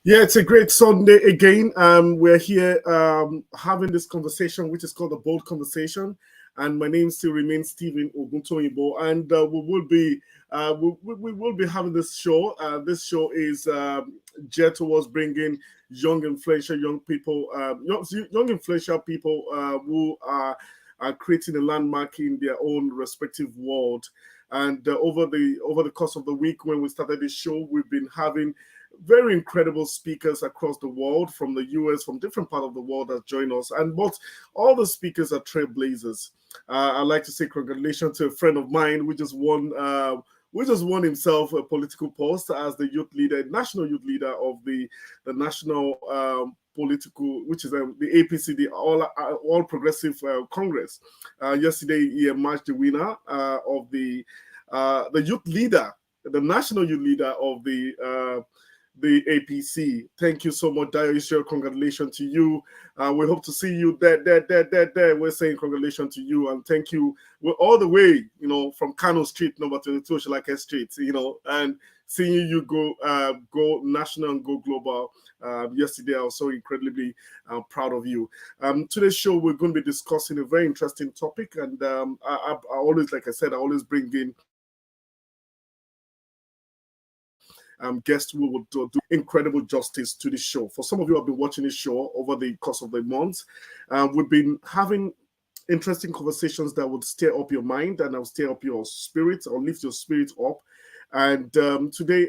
Yeah, it's a great Sunday again. We're here having this conversation, which is called the Bold Conversation. And my name still remains Stephen Oguntoyibo, and we will be having this show. This show is geared towards bringing young influential young people, young influential people who are creating a landmark in their own respective world. And over the course of the week, when we started this show, we've been having very incredible speakers across the world, from the US, from different part of the world that join us. And but all the speakers are trailblazers. I'd like to say congratulations to a friend of mine who just won. We just won himself a political post as the youth leader, national youth leader of the national political, which is the APC, the All Progressive Congress. Yesterday, he emerged the winner of the youth leader, the national youth leader of the APC. Thank you so much, Dio Israel. Congratulations to you. We hope to see you there. We're saying congratulations to you and thank you. We're all the way, from Kano Street, number 22, Shalaka Street, and seeing you go national and go global. Yesterday, I was so incredibly proud of you. Today's show, we're going to be discussing a very interesting topic, and I always, like I said, I always bring in guests who will do incredible justice to this show. For some of you who have been watching this show over the course of the month, we've been having interesting conversations that would stir up your mind and will stir up your spirit or lift your spirit up. And today,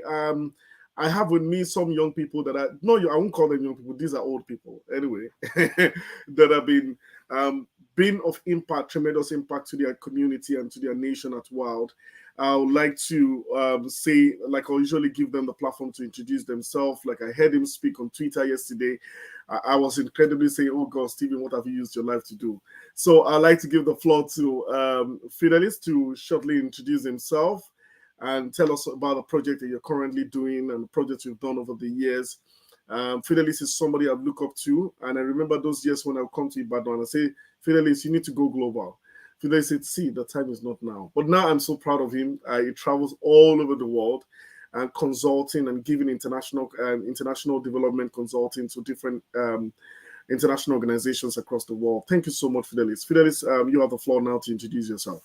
I have with me some young people that I won't call them young people. These are old people anyway, that have been of impact, tremendous impact to their community and to their nation at world. I would like to say, like I usually give them the platform to introduce themselves. Like I heard him speak on Twitter yesterday. I was incredibly saying, "Oh God, Stephen, what have you used your life to do?" So I'd like to give the floor to Fidelis to shortly introduce himself and tell us about the project that you're currently doing and the projects you've done over the years. Fidelis is somebody I've looked up to, and I remember those years when I would come to Ibadan and I say, Fidelis, you need to go global. Fidelis said, see, the time is not now. But now I'm so proud of him. He travels all over the world and consulting and giving international development consulting to different international organizations across the world. Thank you so much, Fidelis. Fidelis, you have the floor now to introduce yourself.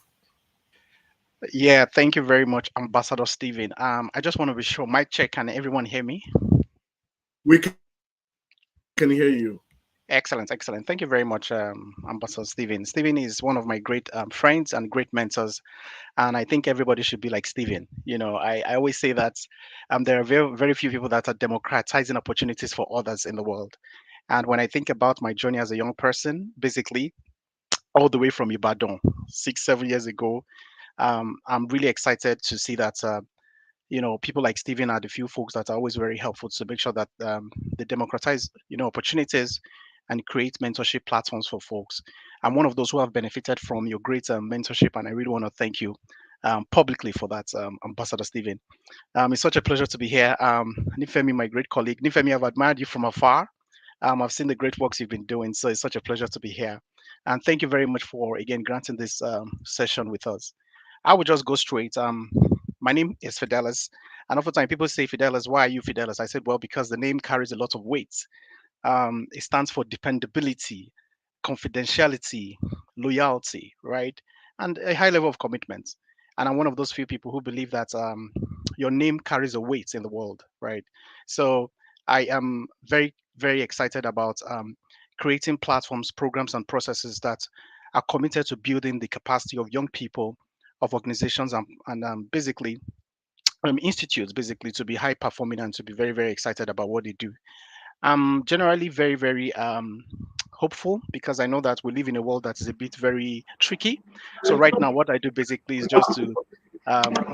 Yeah, thank you very much, Ambassador Stephen. I just want to be sure, mic check, can everyone hear me? We can hear you. Excellent, excellent. Thank you very much, Ambassador Stephen. Stephen is one of my great friends and great mentors, and I think everybody should be like Stephen. I always say that there are very, very few people that are democratizing opportunities for others in the world. And when I think about my journey as a young person, basically all the way from Ibadan 6, 7 years ago, I'm really excited to see that people like Stephen are the few folks that are always very helpful to make sure that they democratize opportunities and create mentorship platforms for folks. I'm one of those who have benefited from your great mentorship, and I really want to thank you publicly for that, Ambassador Stephen. It's such a pleasure to be here. Nifemi, my great colleague. Nifemi, I've admired you from afar. I've seen the great works you've been doing, so it's such a pleasure to be here. And thank you very much for again granting this session with us. I would just go straight. My name is Fidelis, and oftentimes people say, Fidelis, why are you Fidelis? I said, well, because the name carries a lot of weight. It stands for dependability, confidentiality, loyalty, right? And a high level of commitment. And I'm one of those few people who believe that your name carries a weight in the world, right? So I am very, very excited about creating platforms, programs, and processes that are committed to building the capacity of young people, of organizations, and basically institutes, basically to be high performing and to be very, very excited about what they do. I'm generally very, very hopeful because I know that we live in a world that is a bit very tricky. So right now, what I do basically is just to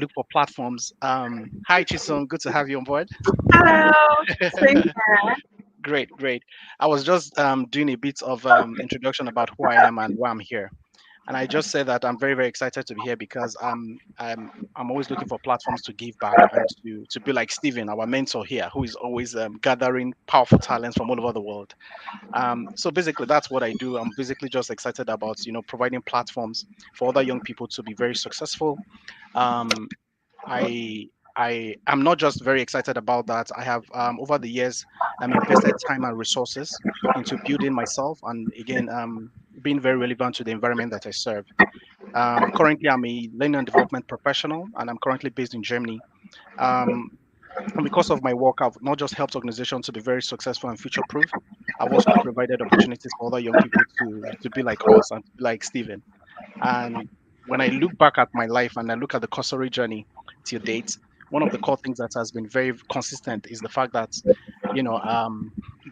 look for platforms. Hi, Chisom, good to have you on board. Hello. Same here. Great, great. I was just doing a bit of introduction about who I am and why I'm here. And I just said that I'm very, very excited to be here because I'm always looking for platforms to give back and to be like Steven, our mentor here, who is always gathering powerful talents from all over the world. So basically, that's what I do. I'm basically just excited about providing platforms for other young people to be very successful. Um, I I am not just very excited about that. I have over the years invested time and resources into building myself and again being very relevant to the environment that I serve. Currently, I'm a learning and development professional, and I'm currently based in Germany. Um, and because of my work, I've not just helped organizations to be very successful and future proof. I've also provided opportunities for other young people to be like us and to be like Stephen. And when I look back at my life and I look at the cursory journey till date, one of the core things that has been very consistent is the fact that, you know,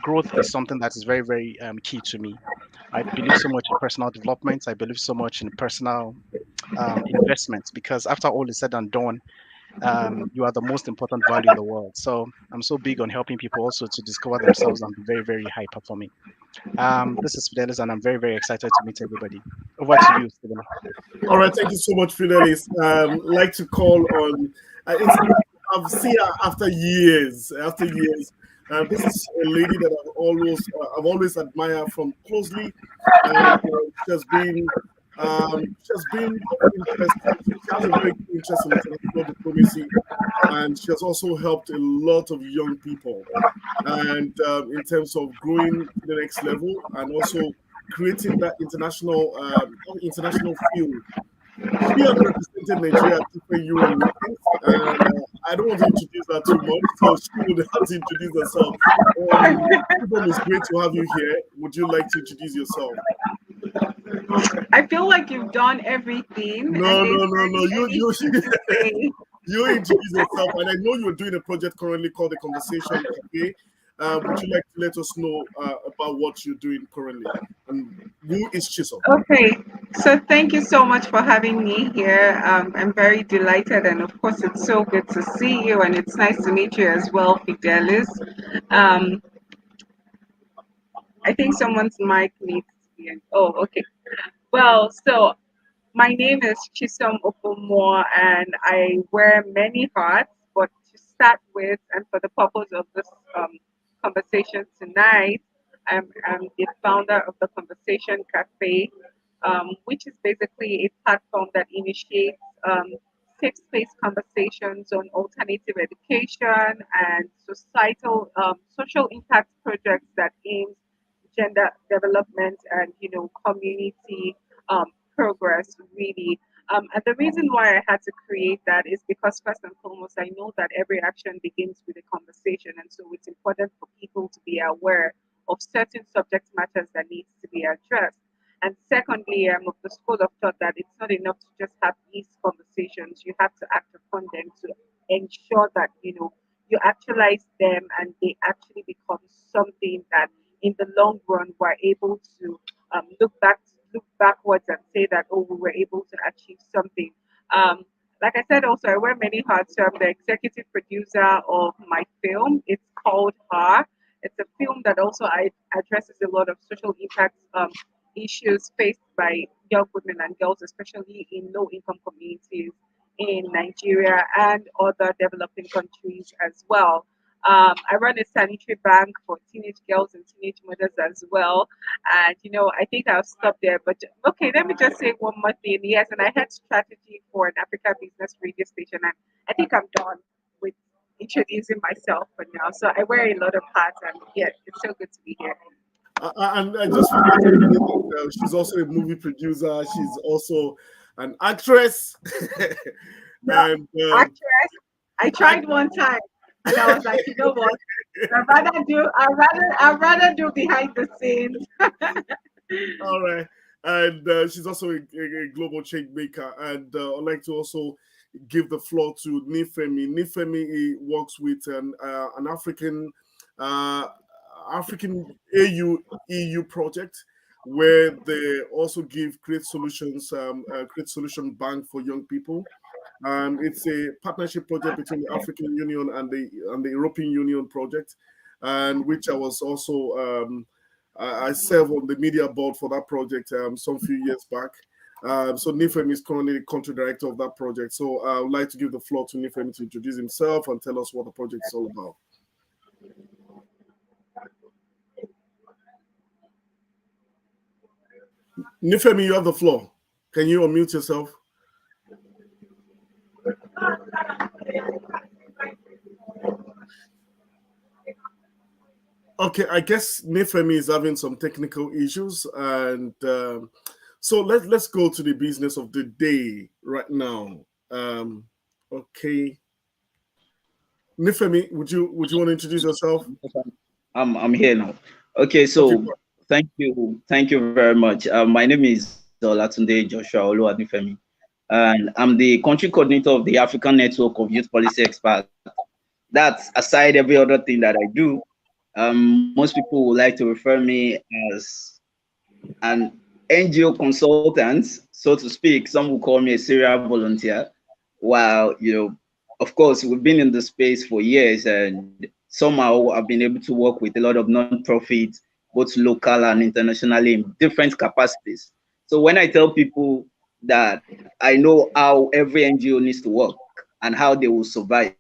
growth is something that is very, very key to me. I believe so much in personal development. I believe so much in personal investments because after all is said and done, you are the most important value in the world. So I'm so big on helping people also to discover themselves and be very, very high performing. This is Fidelis, and I'm very, very excited to meet everybody. Over to you, Stephen. All right, thank you so much, Fidelis. Like to call on. It's good to have see her after years. After years, this is a lady that I've always admired from closely, and she has been interested. She has a very keen interest in international diplomacy, and she has also helped a lot of young people, and in terms of growing to the next level, and also creating that international field. She has represented Nigeria at different UN meetings, and I don't want to introduce her too much, so she would have to introduce herself. It's great to have you here. Would you like to introduce yourself? I feel like you've done everything, No, and there's no, no, no. barely anything to say. You introduce yourself, and I know you're doing a project currently called the Conversation Cafe. Would you like to let us know about what you're doing currently, and who is Chisholm? Okay, so thank you so much for having me here. I'm very delighted, and of course, it's so good to see you, and it's nice to meet you as well, Fidelis. Um, I think someone's mic needs to be. Oh, okay. Well, so my name is Chisom Okomo, and I wear many hats. But to start with, and for the purpose of this conversation tonight, I'm the founder of the Conversation Cafe, which is basically a platform that initiates safe space conversations on alternative education and societal social impact projects that aims gender development and community um, progress really. And the reason why I had to create that is because first and foremost, I know that every action begins with a conversation, and so it's important for people to be aware of certain subject matters that needs to be addressed. And secondly, I'm of the school of thought that it's not enough to just have these conversations. You have to act upon them to ensure that you actualize them and they actually become something that in the long run we're able to look backwards and say that, oh, we were able to achieve something. Um, like I said, also I wear many hats. So I'm the executive producer of my film. It's called Her. It's a film that also addresses a lot of social impact issues faced by young women and girls, especially in low income communities in Nigeria and other developing countries as well. I run a sanitary bank for teenage girls and teenage mothers as well. And I think I'll stop there. But okay, let me just say one more thing. Yes, and I had strategy for an Africa business radio station, and I think I'm done with introducing myself for now. So I wear a lot of hats, and yeah, it's so good to be here. And I just forgot to mention that she's also a movie producer. She's also an actress. No, and actress. I tried one time, and I was like, you know what? I'd rather do behind the scenes. all right. And she's also a global change maker. And I'd like to also give the floor to Nifemi. Nifemi works with an uh, African EU project where they also give create solution bank for young people. It's a partnership project between the African Union and the European Union project, and which I was also I serve on the media board for that project some few years back. So Nifem is currently the country director of that project. So I would like to give the floor to Nifem to introduce himself and tell us what the project is all about. Nifemi, you have the floor. Can you unmute yourself? Okay, I guess Nifemi is having some technical issues, and so let's go to the business of the day right now. Um, okay, Nifemi, would you want to introduce yourself? I'm here now. Okay, Okay, so thank you very much. My name is Olatunde Joshua Oluwadifemi, and I'm the country coordinator of the African Network of Youth Policy Experts. That's aside every other thing that I do. Most people would like to refer me as an NGO consultant, so to speak. Some will call me a serial volunteer. While, of course, we've been in the space for years, and somehow I've been able to work with a lot of non-profits, both local and internationally, in different capacities. So when I tell people that I know how every NGO needs to work and how they will survive,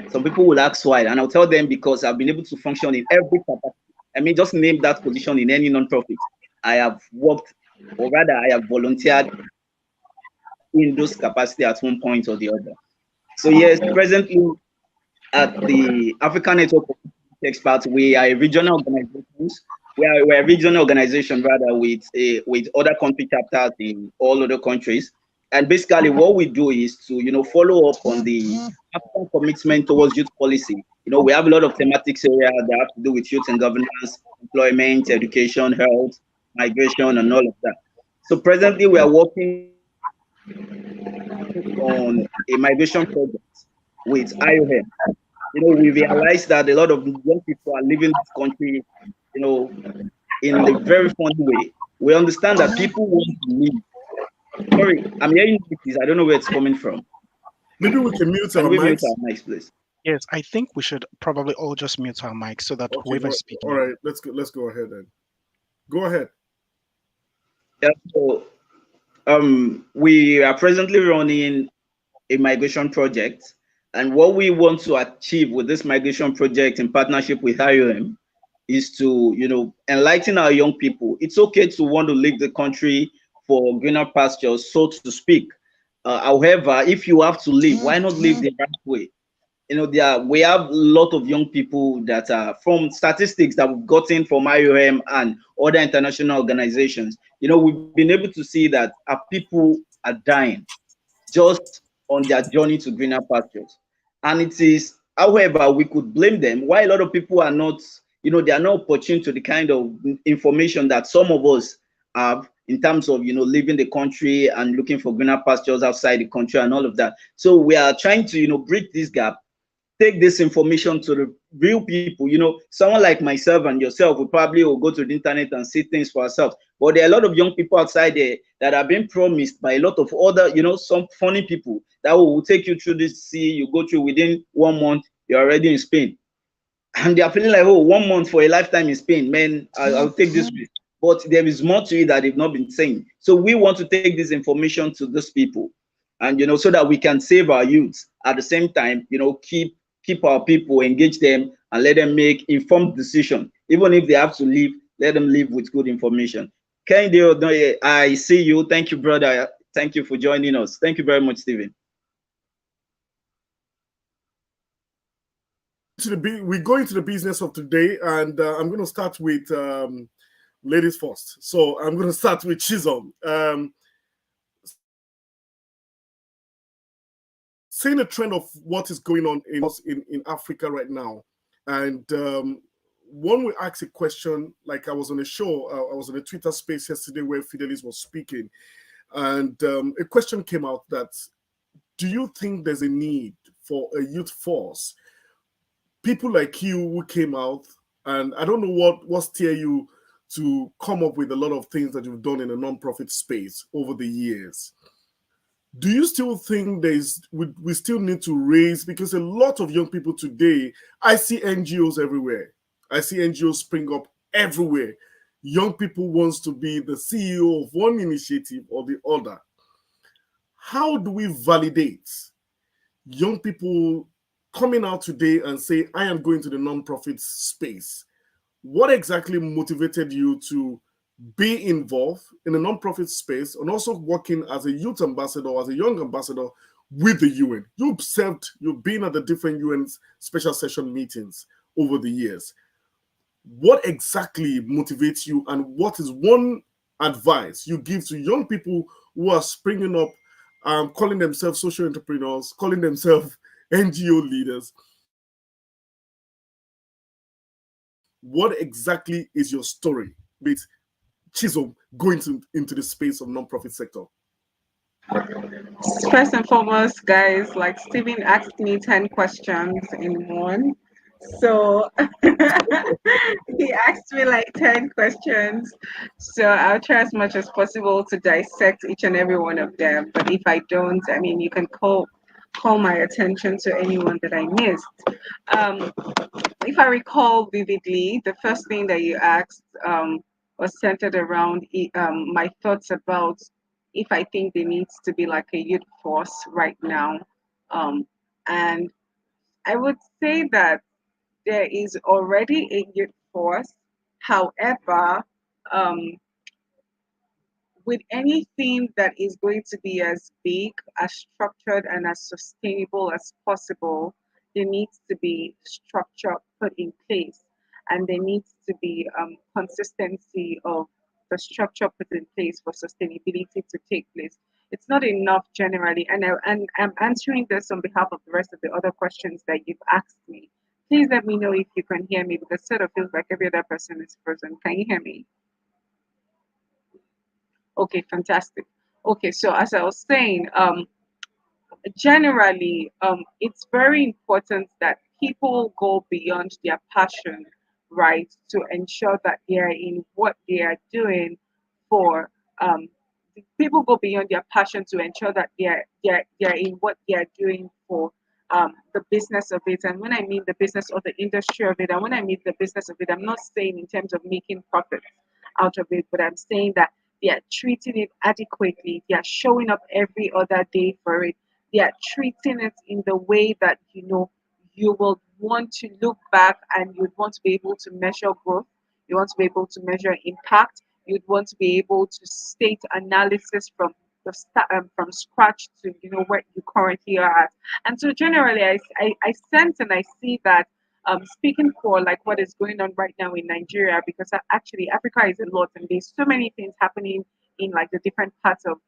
some people will ask why, and I'll tell them because I've been able to function in every capacity. I mean, just name that position in any non-profit. I have worked, or rather, I have volunteered in those capacity at one point or the other. So yes, presently at the African Network of Experts, we are a regional organizations. We're a regional organization rather with other country chapters in all other countries. And basically, what we do is to follow up on the African commitment towards youth policy. We have a lot of thematics area that have to do with youth and governance, employment, education, health, migration, and all of that. So presently, we are working on a migration project with IOM. We realize that a lot of young people are leaving this country, you know, in a very funny way. We understand that people want to leave. Sorry, I'm hearing this. I don't know where it's coming from. maybe we can mute Can our we mute mics. our mics, please? Yes, I think we should probably all just mute our mics so that Okay, whoever is all speaking. right, let's go ahead then. Go ahead. Yeah, so we are presently running a migration project, and what we want to achieve with this migration project in partnership with IOM is to enlighten our young people. It's okay to want to leave the country for greener pastures, so to speak. However, if you have to leave, why not leave the right way? We have a lot of young people that are from statistics that we've gotten from IOM and other international organizations. We've been able to see that our people are dying just on their journey to greener pastures. And it is, however, we could blame them. Why a lot of people are not, they are not opportune to the kind of information that some of us have in terms of, leaving the country and looking for greener pastures outside the country and all of that. So we are trying to, bridge this gap, take this information to the real people. Someone like myself and yourself will probably will go to the internet and see things for ourselves. But there are a lot of young people outside there that are being promised by a lot of other, some funny people that will take you through this. See, you go through within 1 month, you're already in Spain. And they are feeling like, oh, 1 month for a lifetime in Spain, man, I'll take this risk. But there is more to it that they've not been saying. So we want to take this information to these people, and so that we can save our youths. At the same time, keep our people, engage them, and let them make informed decision. Even if they have to leave, let them leave with good information. Kende, I see you. Thank you, brother. Thank you for joining us. Thank you very much, Stephen. We go into the business of today, and I'm going to start with ladies first. So I'm going to start with Chisholm. Seeing a trend of what is going on in Africa right now, and one will ask a question. Like I was on a show, I was on a Twitter space yesterday where Fidelis was speaking, and a question came out that, do you think there's a need for a youth force? People like you who came out, and I don't know what steer you to come up with a lot of things that you've done in a non-profit space over the years. Do you still think we still need to raise, because a lot of young people today, I see NGOs everywhere. I see NGOs spring up everywhere. Young people wants to be the CEO of one initiative or the other. How do we validate young people coming out today and say, I am going to the non-profit space? What exactly motivated you to be involved in a non-profit space and also working as a youth ambassador, as a young ambassador with the UN. You observed, you've been at the different UN's special session meetings over the years. What exactly motivates you, and what is one advice you give to young people who are springing up, calling themselves social entrepreneurs, calling themselves NGO leaders? What exactly is your story with Chisholm going into the space of nonprofit sector? First and foremost, guys, like Stephen asked me 10 questions in one. So he asked me like 10 questions. So I'll try as much as possible to dissect each and every one of them. But if I don't, I mean, you can call my attention to anyone that I missed. Um, if I recall vividly, the first thing that you asked was centered around my thoughts about if I think there needs to be like a youth force right now. Um, and I would say that there is already a youth force. However, um, with anything that is going to be as big, as structured, and as sustainable as possible, there needs to be structure put in place, and there needs to be consistency of the structure put in place for sustainability to take place. It's not enough generally, and I'm answering this on behalf of the rest of the other questions that you've asked me. Please let me know if you can hear me because it sort of feels like every other person is frozen. Can you hear me? Okay, fantastic. Okay, so as I was saying, generally, it's very important that people go beyond their passion, right, to ensure that they are in what they are doing for. People go beyond their passion to ensure that they are in what they are doing for the business of it. And when I mean the business or the industry of it, and when I mean the business of it, I'm not saying in terms of making profits out of it, but I'm saying that they are treating it adequately. They are showing up every other day for it. They are treating it in the way that you will want to look back and you'd want to be able to measure growth. You want to be able to measure impact. You'd want to be able to state analysis from from scratch to where you currently are at. And so generally, I sense and I see that speaking for like what is going on right now in Nigeria, because actually Africa is a lot and there's so many things happening in like the different parts of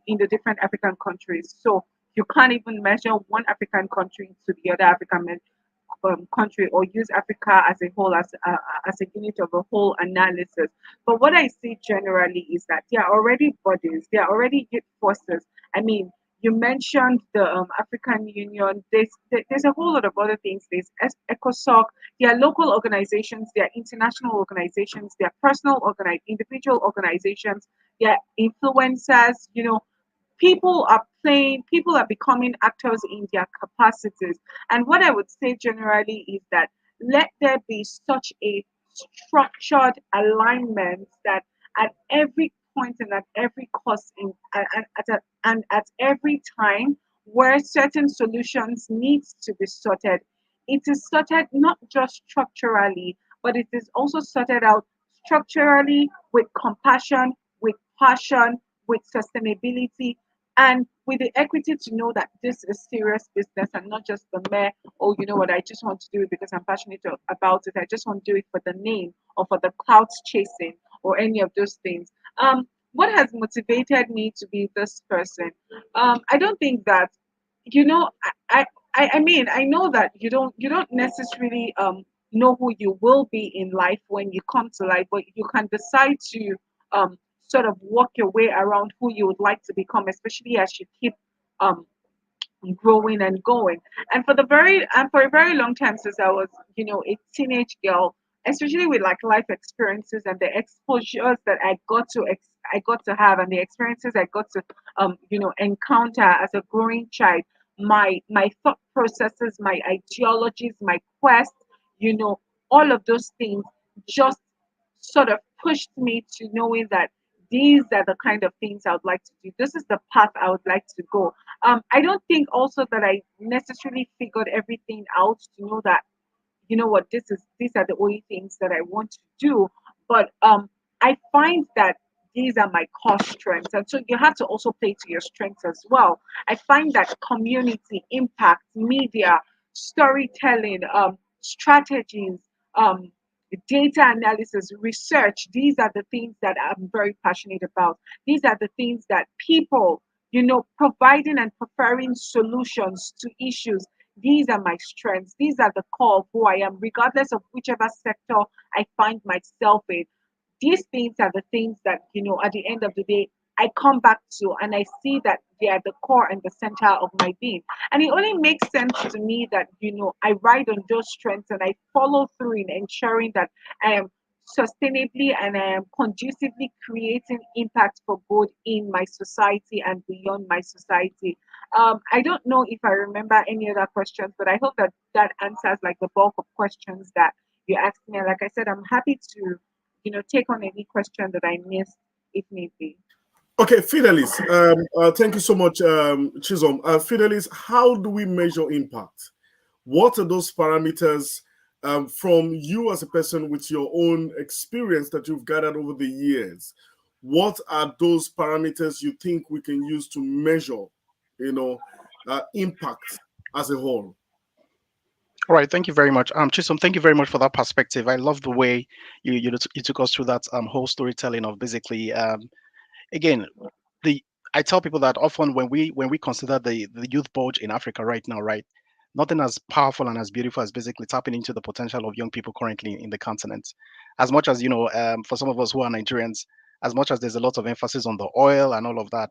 in the different African countries. So you can't even measure one African country to the other country or use Africa as a whole as a unit of a whole analysis. But what I see generally is that there are already bodies, there are already youth forces. I mean, you mentioned the African Union. There's a whole lot of other things. There's ECOSOC. There are local organizations. There are international organizations. There are individual organizations. There are influencers. People are becoming actors in their capacities. And what I would say generally is that let there be such a structured alignment that at every point and at every cost and at every time where certain solutions needs to be sorted, it is sorted not just structurally, but it is also sorted out structurally with compassion, with passion, with sustainability, and with the equity to know that this is serious business and not just the mere, oh, you know what, I just want to do it because I'm passionate about it. I just want to do it for the name or for the clouds chasing or any of those things. What has motivated me to be this person? I don't think that, you know, I mean, I know that you don't necessarily know who you will be in life when you come to life, but you can decide to sort of walk your way around who you would like to become, especially as you keep um growing and going. And for a very long time since I was, a teenage girl, especially with like life experiences and the exposures that I got to have and the experiences I got to encounter as a growing child, my thought processes, my ideologies, my quest, you know, all of those things just sort of pushed me to knowing that these are the kind of things I would like to do. This is the path I would like to go. I don't think also that I necessarily figured everything out to know that, you know what, these are the only things that I want to do. But I find that these are my core strengths. And so you have to also play to your strengths as well. I find that community, impact, media, storytelling, strategies, um, data analysis, research, these are the things that I'm very passionate about. These are the things that people, providing and preferring solutions to issues. These are my strengths. These are the core of who I am, regardless of whichever sector I find myself in. These things are the things that, at the end of the day, I come back to, and I see that they are the core and the center of my being. And it only makes sense to me that, I ride on those strengths and I follow through in ensuring that I am sustainably and I am conducively creating impact for good in my society and beyond my society. I don't know if I remember any other questions, but I hope that that answers like the bulk of questions that you asked me. And like I said, I'm happy to, take on any question that I missed if need be. Okay, Fidelis, thank you so much, Chisholm. Fidelis, how do we measure impact? What are those parameters from you as a person with your own experience that you've gathered over the years? What are those parameters you think we can use to measure, impact as a whole? All right, thank you very much. Chisom, thank you very much for that perspective. I love the way you took us through that whole storytelling of basically again the I tell people that often when we consider the youth bulge in Africa right now, right, nothing as powerful and as beautiful as basically tapping into the potential of young people currently in the continent. As much as for some of us who are Nigerians, as much as there's a lot of emphasis on the oil and all of that,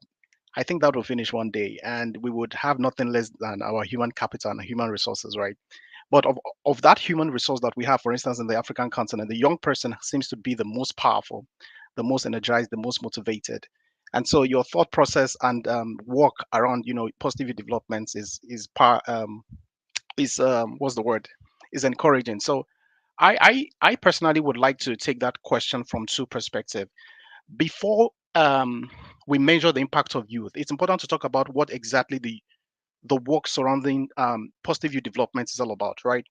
I think that will finish one day, and we would have nothing less than our human capital and human resources, right? But of that human resource that we have, for instance, in the African continent, the young person seems to be the most powerful, the most energized, the most motivated. And so your thought process and work around, positive developments is what's the word? Is encouraging. So I personally would like to take that question from two perspectives. Before we measure the impact of youth, it's important to talk about what exactly the work surrounding positive youth development is all about, right?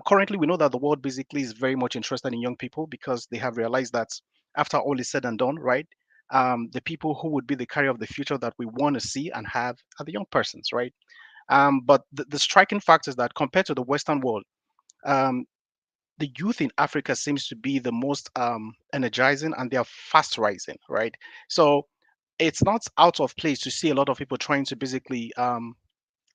Currently, we know that the world basically is very much interested in young people because they have realized that after all is said and done, right, the people who would be the carrier of the future that we want to see and have are the young persons, right? But the striking fact is that compared to the Western world, um, the youth in Africa seems to be the most energizing and they are fast rising, right? So it's not out of place to see a lot of people trying to basically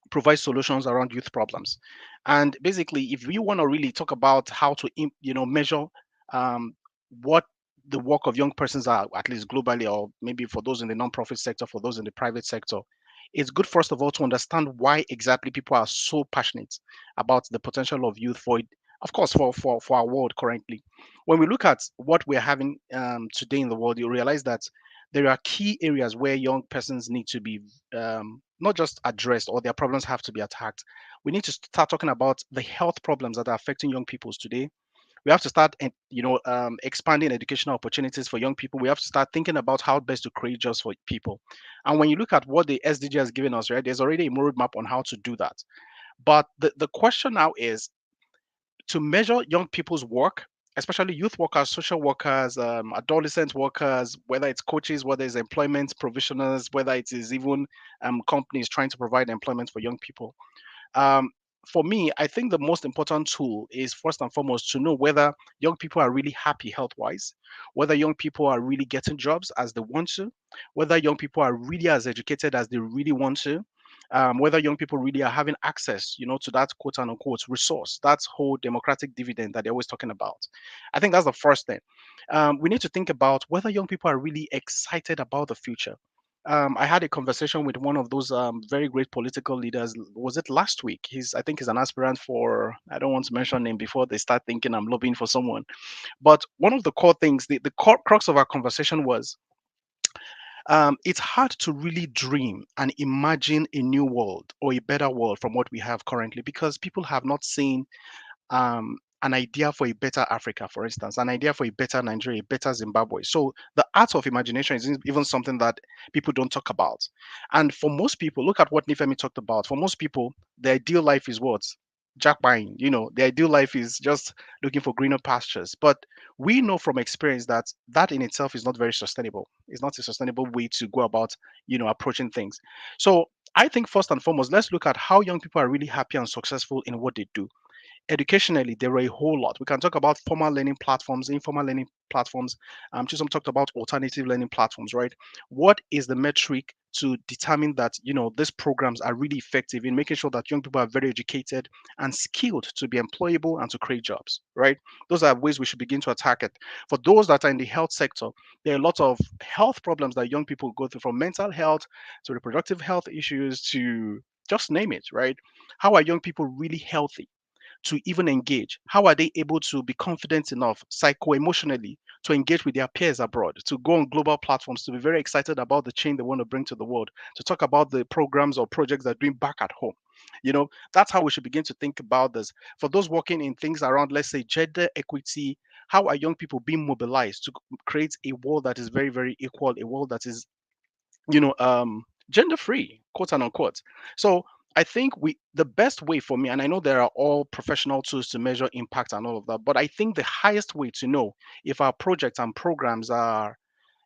provide solutions around youth problems. And basically, if we want to really talk about how to, measure um, what the work of young persons are, at least globally, or maybe for those in the nonprofit sector, for those in the private sector, it's good first of all to understand why exactly people are so passionate about the potential of youth for, of course, for our world currently. When we look at what we're having today in the world, you realize that there are key areas where young persons need to be not just addressed or their problems have to be attacked. We need to start talking about the health problems that are affecting young people today. We have to start, expanding educational opportunities for young people. We have to start thinking about how best to create jobs for people. And when you look at what the SDG has given us, right, there's already a roadmap on how to do that. But the question now is to measure young people's work, especially youth workers, social workers, adolescent workers, whether it's coaches, whether it's employment provisioners, whether it is even companies trying to provide employment for young people. Um, for me, I think the most important tool is first and foremost to know whether young people are really happy health wise, whether young people are really getting jobs as they want to, whether young people are really as educated as they really want to, whether young people really are having access, to that quote unquote resource, that whole democratic dividend that they're always talking about. I think that's the first thing. We need to think about whether young people are really excited about the future. I had a conversation with one of those very great political leaders. Was it last week? I think he's an aspirant for, I don't want to mention name before they start thinking I'm lobbying for someone. But one of the core things, the core crux of our conversation was it's hard to really dream and imagine a new world or a better world from what we have currently because people have not seen an idea for a better Africa, for instance, an idea for a better Nigeria, a better Zimbabwe. So the art of imagination is even something that people don't talk about. And for most people, look at what Nifemi talked about. For most people, the ideal life is what? jackpine. The ideal life is just looking for greener pastures. But we know from experience that that in itself is not very sustainable. It's not a sustainable way to go about, approaching things. So I think first and foremost, let's look at how young people are really happy and successful in what they do. Educationally, there are a whole lot. We can talk about formal learning platforms, informal learning platforms. Chisom talked about alternative learning platforms, right? What is the metric to determine that these programs are really effective in making sure that young people are very educated and skilled to be employable and to create jobs, right? Those are ways we should begin to attack it. For those that are in the health sector, there are a lot of health problems that young people go through, from mental health to reproductive health issues to just name it, right? How are young people really healthy to even engage? How are they able to be confident enough psycho-emotionally to engage with their peers abroad, to go on global platforms, to be very excited about the change they want to bring to the world, to talk about the programs or projects they're doing back at home? That's how we should begin to think about this. For those working in things around, let's say, gender equity, how are young people being mobilized to create a world that is very, very equal, a world that is gender free, quote and unquote? So I think the best way for me, and I know there are all professional tools to measure impact and all of that, but I think the highest way to know if our projects and programs are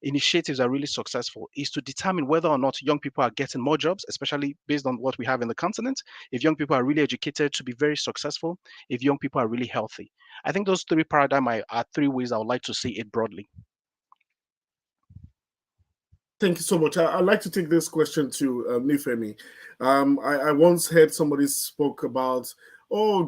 initiatives are really successful is to determine whether or not young people are getting more jobs, especially based on what we have in the continent. If young people are really educated to be very successful, if young people are really healthy. I think those three paradigms are three ways I would like to see it broadly. Thank you so much. I'd like to take this question to Nifemi. I once heard somebody spoke about, oh,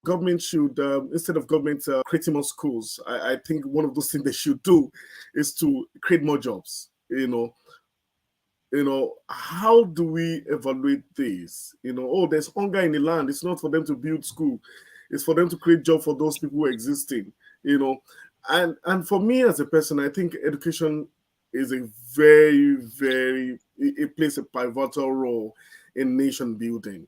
government should, instead of government creating more schools, I think one of those things they should do is to create more jobs. How do we evaluate this? Oh, there's hunger in the land. It's not for them to build school. It's for them to create job for those people who are existing. You know, and for me as a person, I think education is a very, very, it plays a pivotal role in nation building.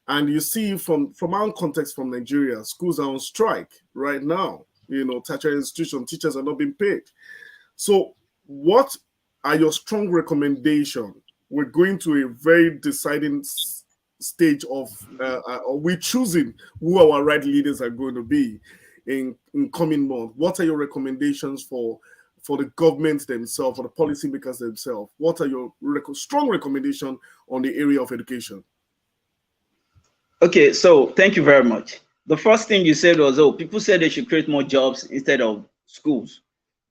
And you see from our context from Nigeria, schools are on strike right now. Tertiary institution teachers are not being paid. So, what are your strong recommendations? We're going to a very deciding stage of we're choosing who our right leaders are going to be in coming months. What are your recommendations for the government themselves, for the policymakers themselves? What are your strong recommendations on the area of education? Okay, so thank you very much. The first thing you said was, oh, people said they should create more jobs instead of schools.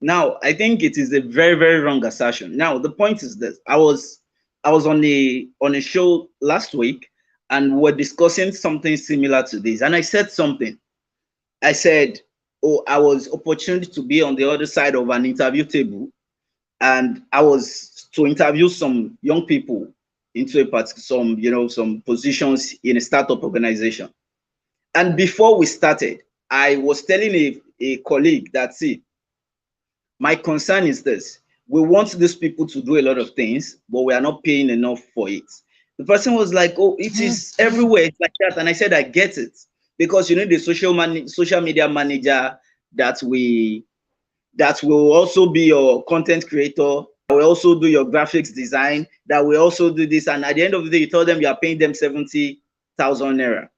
Now, I think it is a very, very wrong assertion. Now, the point is this: I was on a show last week, and we're discussing something similar to this, and I said something. I said, oh, I was opportunity to be on the other side of an interview table, and I was to interview some young people into some positions in a startup organization. And before we started, I was telling a colleague that, see, my concern is this: we want these people to do a lot of things, but we are not paying enough for it. The person was like, oh, it is everywhere, it's like that. And I said, I get it, because you need the social media manager that will also be your content creator, that will also do your graphics design, that will also do this. And at the end of the day, you tell them you are paying them 70,000 naira.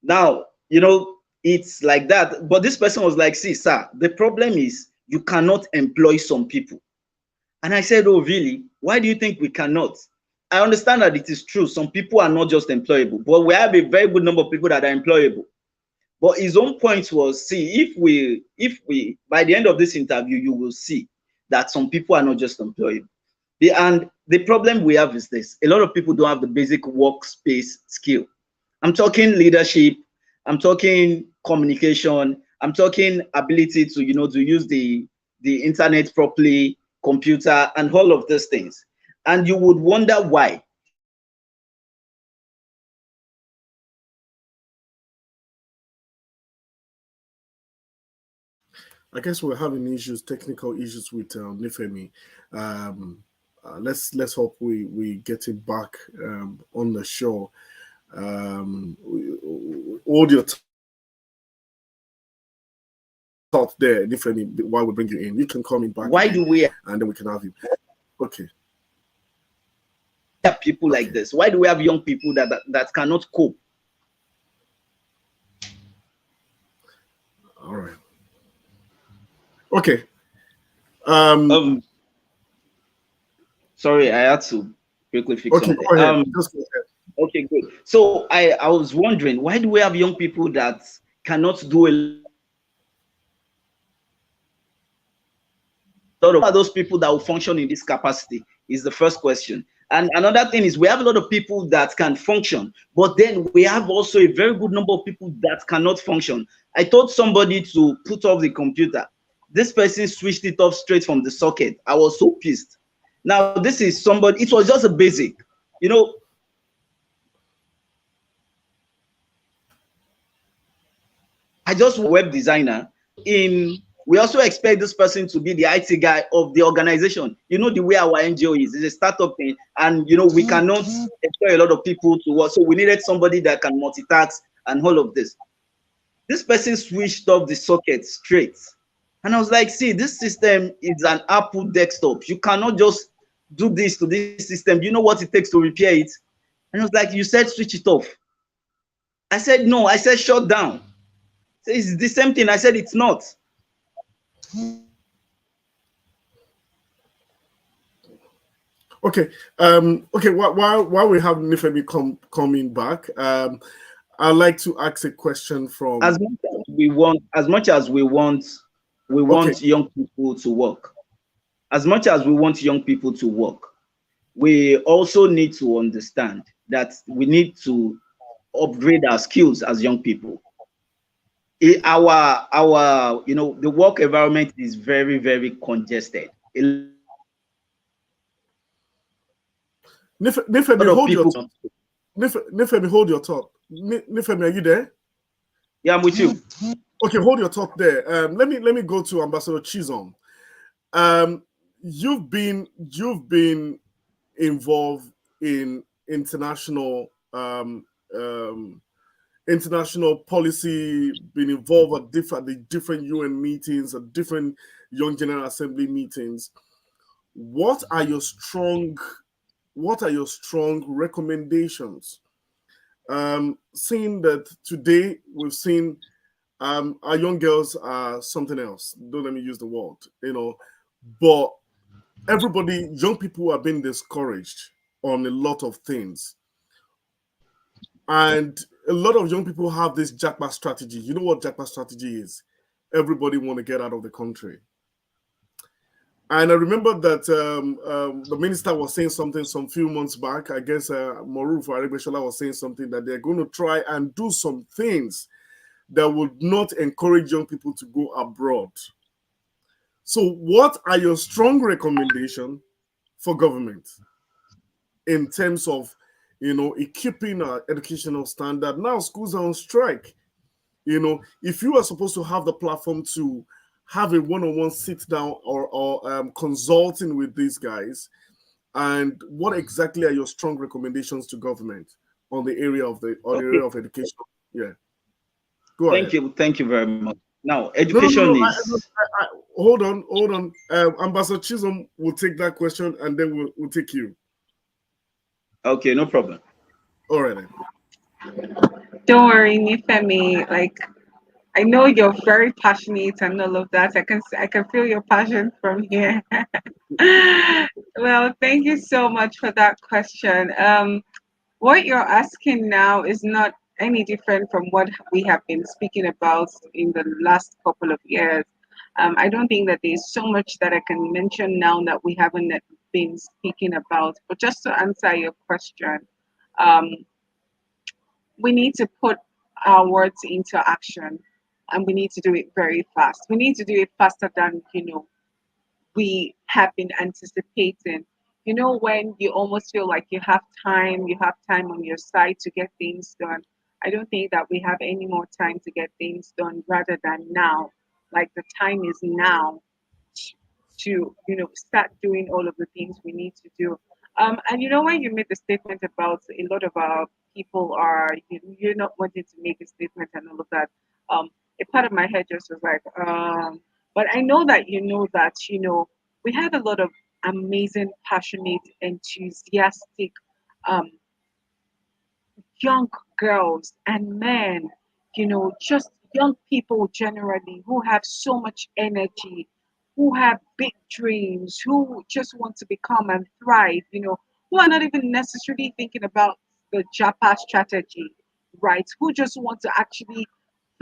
Now, it's like that. But this person was like, see, sir, the problem is you cannot employ some people. And I said, oh, really? Why do you think we cannot? I understand that it is true. Some people are not just employable, but we have a very good number of people that are employable. But his own point was, see, if we by the end of this interview, you will see that some people are not just employable. And the problem we have is this: a lot of people don't have the basic workspace skill. I'm talking leadership, I'm talking communication, I'm talking ability to use the internet properly, computer, and all of these things. And you would wonder why. I guess we're having technical issues with Nifemi. Let's hope we get it back on the show. Hold your thought there, Nifemi, while we bring you in. You can call me back. Why do we? And then we can have you. Okay. have people like Okay. this? Why do we have young people that cannot cope? All right. Okay. Um. Um, sorry, I had to quickly fix Okay. something. Go ahead. Just go ahead. Okay, good. So I was wondering, why do we have young people that cannot do a lot of are those people that will function in this capacity is the first question. And another thing is we have a lot of people that can function, but then we have also a very good number of people that cannot function. I told somebody to put off the computer. This person switched it off straight from the socket. I was so pissed. Now, this is somebody, it was just a basic, you know, I just web designer. In we also expect this person to be the IT guy of the organization. You know the way our NGO is. It's a startup thing, and you know we cannot employ a lot of people to work. So we needed somebody that can multitask and all of this. This person switched off the socket straight, and I was like, "See, this system is an Apple desktop. You cannot just do this to this system. Do you know what it takes to repair it?" And I was like, "You said switch it off." I said, "No." I said, "Shut down." So it's the same thing. I said, "It's not." Okay. Okay. While we have Nifemi coming back, I'd like to ask a question As from. much as we want, as much as we Okay. want young people to work. As much as we want young people to work, we also need to understand that we need to upgrade our skills as young people. Our you know the work environment is very very congested. A Nifemi, lot of hold your people. Nifemi, hold your thought. Nifemi, are you there? Yeah, I'm with you. Okay, hold your thought there. Let me go to Ambassador Chisholm. Um, you've been involved in um, international policy, been involved at different UN meetings, at different Young General Assembly meetings. What are your strong what are your strong recommendations? Seeing that today we've seen our young girls are something else. Don't let me use the word, but everybody, young people are being discouraged on a lot of things. And a lot of young people have this jackpot strategy. You know what jackpot strategy is? Everybody want to get out of the country. And I remember that the minister was saying something some few months back. I guess Moruf Arebeshola was saying something that they're going to try and do some things that would not encourage young people to go abroad. So, what are your strong recommendations for government in terms of, keeping our educational standard? Now, schools are on strike. If you are supposed to have the platform to have a one-on-one sit down or consulting with these guys, and what exactly are your strong recommendations to government on the area of Okay, education? Yeah, go ahead. thank you very much. Now, No, no, no, education no. is Hold on, hold on. Ambassador Chisholm will take that question, and then we'll take you. okay, no problem. All right then. Don't worry, Nifemi. Like I know you're very passionate and all of that. I can feel your passion from here. Well, thank you so much for that question. What you're asking now is not any different from what we have been speaking about in the last couple of years. I don't think that there's so much that I can mention now that we haven't been speaking about. But just to answer your question, um, we need to put our words into action, and we need to do it very fast. We need to do it faster than we have been anticipating. When you almost feel like you have time on your side to get things done. I don't think that we have any more time to get things done rather than now. Like the time is now to start doing all of the things we need to do. And when you made the statement about a lot of our people are you're not wanting to make a statement and all of that, a part of my head just was like, but I know that we have a lot of amazing, passionate, enthusiastic um, young girls and men, just young people generally who have so much energy, who have big dreams, who just want to become and thrive, who are not even necessarily thinking about the Japa strategy, right? Who just want to actually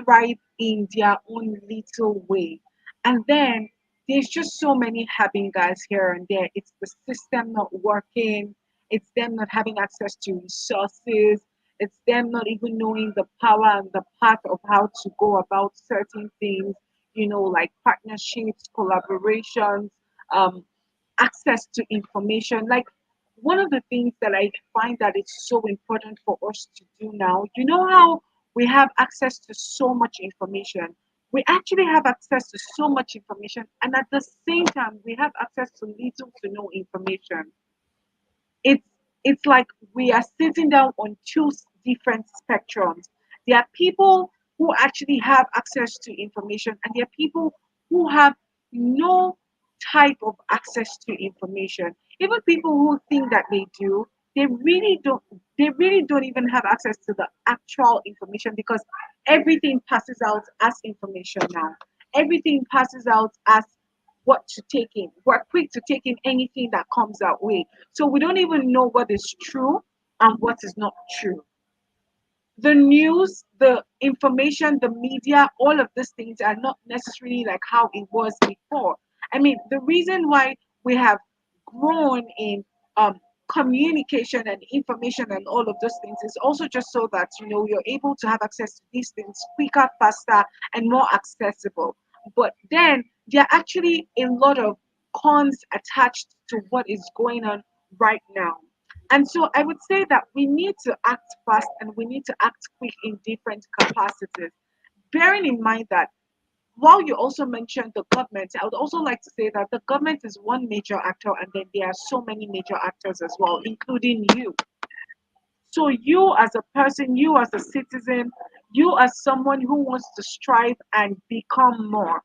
thrive in their own little way. And then there's just so many having guys here and there. It's the system not working, it's them not having access to resources, it's them not even knowing the power and the path of how to go about certain things, like partnerships, collaborations, um, access to information. Like one of the things that I find that it's so important for us to do now, how we have access to so much information. We actually have access to so much information, and at the same time, we have access to little to no information. It's like we are sitting down on two different spectrums. There are people who actually have access to information, and there are people who have no type of access to information. Even people who think that they do, they really don't. They really don't even have access to the actual information because everything passes out as information now. Everything passes out as what to take in. We're quick to take in anything that comes our way. So we don't even know what is true and what is not true. The news, the information, the media, all of these things are not necessarily like how it was before. I mean, the reason why we have grown in um, communication and information and all of those things is also just so that you're able to have access to these things quicker, faster, and more accessible. But then there are actually a lot of cons attached to what is going on right now. And so I would say that we need to act fast and we need to act quick in different capacities. Bearing in mind that while you also mentioned the government, I would also like to say that the government is one major actor and then there are so many major actors as well, including you. So you as a person, you as a citizen, you as someone who wants to strive and become more.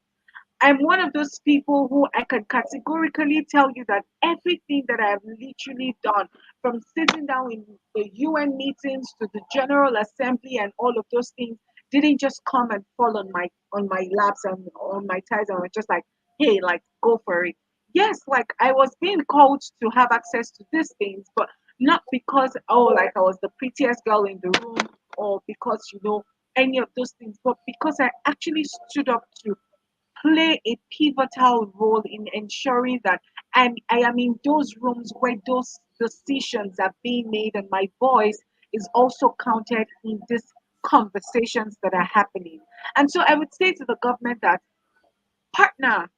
I'm one of those people who I can categorically tell you that everything that I have literally done, from sitting down in the UN meetings to the General Assembly and all of those things, didn't just come and fall on my laps and on my thighs and were just like, hey, like go for it. Yes, like I was being called to have access to these things, but not because like I was the prettiest girl in the room or because any of those things, but because I actually stood up to play a pivotal role in ensuring that I am in those rooms where those decisions are being made and my voice is also counted in these conversations that are happening. And so I would say to the government that partner,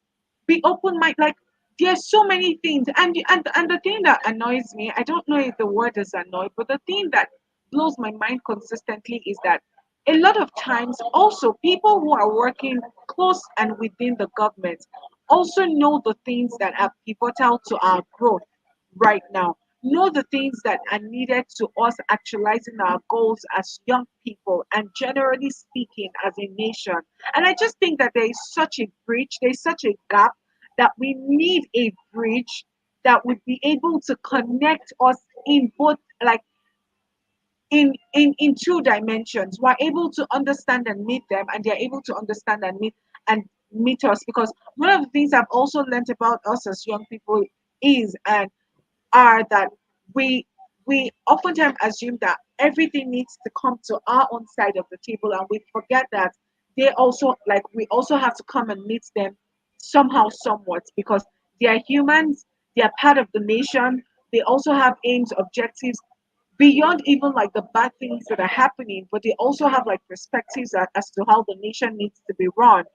be open minded. Like there's so many things, and the thing that annoys me, I don't know if the word is annoyed, but the thing that blows my mind consistently is that a lot of times also people who are working close and within the government also know the things that are pivotal to our growth right now, know the things that are needed to us actualizing our goals as young people and generally speaking as a nation. And I just think that there is such a breach, there's such a gap that we need a bridge that would be able to connect us in both, like in two dimensions. We're able to understand and meet them and they're able to understand and meet us, because one of the things I've also learned about us as young people is and are that we we oftentimes assume that everything needs to come to our own side of the table, and we forget that they also, like, we also have to come and meet them somehow somewhat, because they are humans, they are part of the nation, they also have aims, objectives beyond even like the bad things that are happening, but they also have like perspectives as to how the nation needs to be run,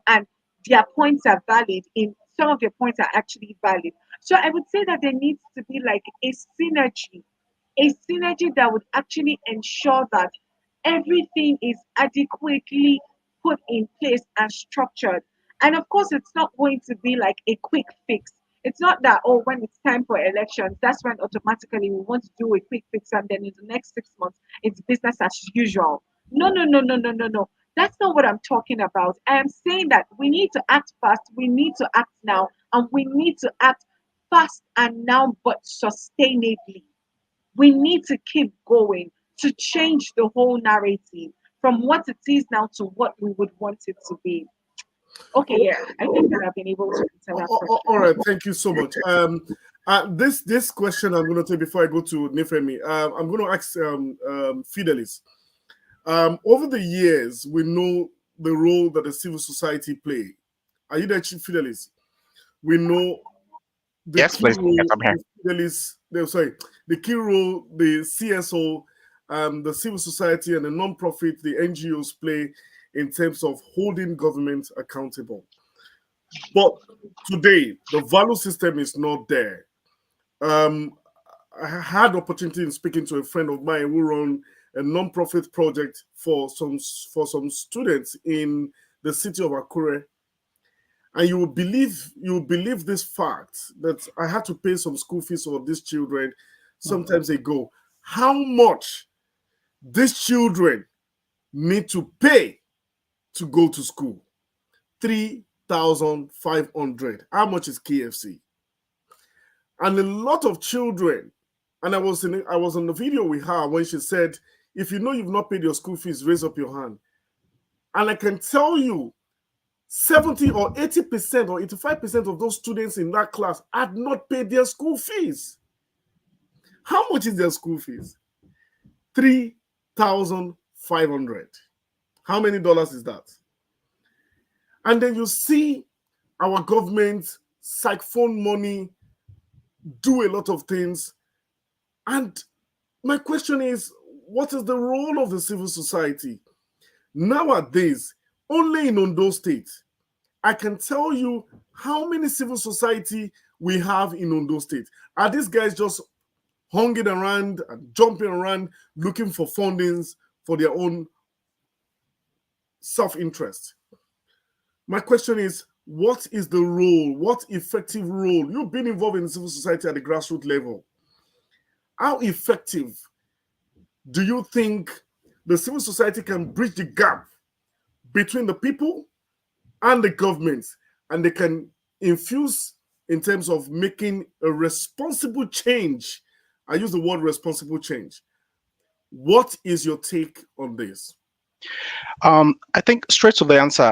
and their points are valid. In some of their points are actually valid. So I would say that there needs to be like a synergy that would actually ensure that everything is adequately put in place and structured. And of course, it's not going to be like a quick fix. It's not that, oh, when it's time for elections, that's when automatically we want to do a quick fix and then in the next 6 months, it's business as usual. No, no, no, no, no, no, no. That's not what I'm talking about. I am saying that we need to act fast, we need to act now, and we need to act fast and now, but sustainably. We need to keep going to change the whole narrative from what it is now to what we would want it to be. Okay, yeah, I think that I've been able to answer that All right, question. thank you so much. This question I'm going to take before I go to Nifemi. I'm going to ask Fidelis. Over the years, we know the role that the civil society play. Are you there, Chief Fidelis? We know the Yes, key please. Yes, role I'm here. the Fidelis, sorry, the key role the CSO, the civil society, and the non-profit, the NGOs play in terms of holding government accountable. But today, the value system is not there. Um, I had opportunity in speaking to a friend of mine who run a non-profit project for some students in the city of Akure, and you will believe this fact that I had to pay some school fees for these children sometimes ago. How much these children need to pay to go to school? 3,500. How much is KFC? And a lot of children, and I was on the video with her when she said, if you know you've not paid your school fees, raise up your hand. And I can tell you 70 or 80% or 85% of those students in that class had not paid their school fees. How much is their school fees? 3,500. How many dollars is that? And then you see our government siphon money, do a lot of things. And my question is, what is the role of the civil society? Nowadays, only in Ondo State, I can tell you how many civil society we have in Ondo State. Are these guys just hanging around and jumping around looking for fundings for their own self-interest? My question is, what is the role, what effective role? You've been involved in civil society at the grassroots level. How effective do you think the civil society can bridge the gap between the people and the government, and they can infuse in terms of making a responsible change? I use the word responsible change. What is your take on this? I think straight to the answer.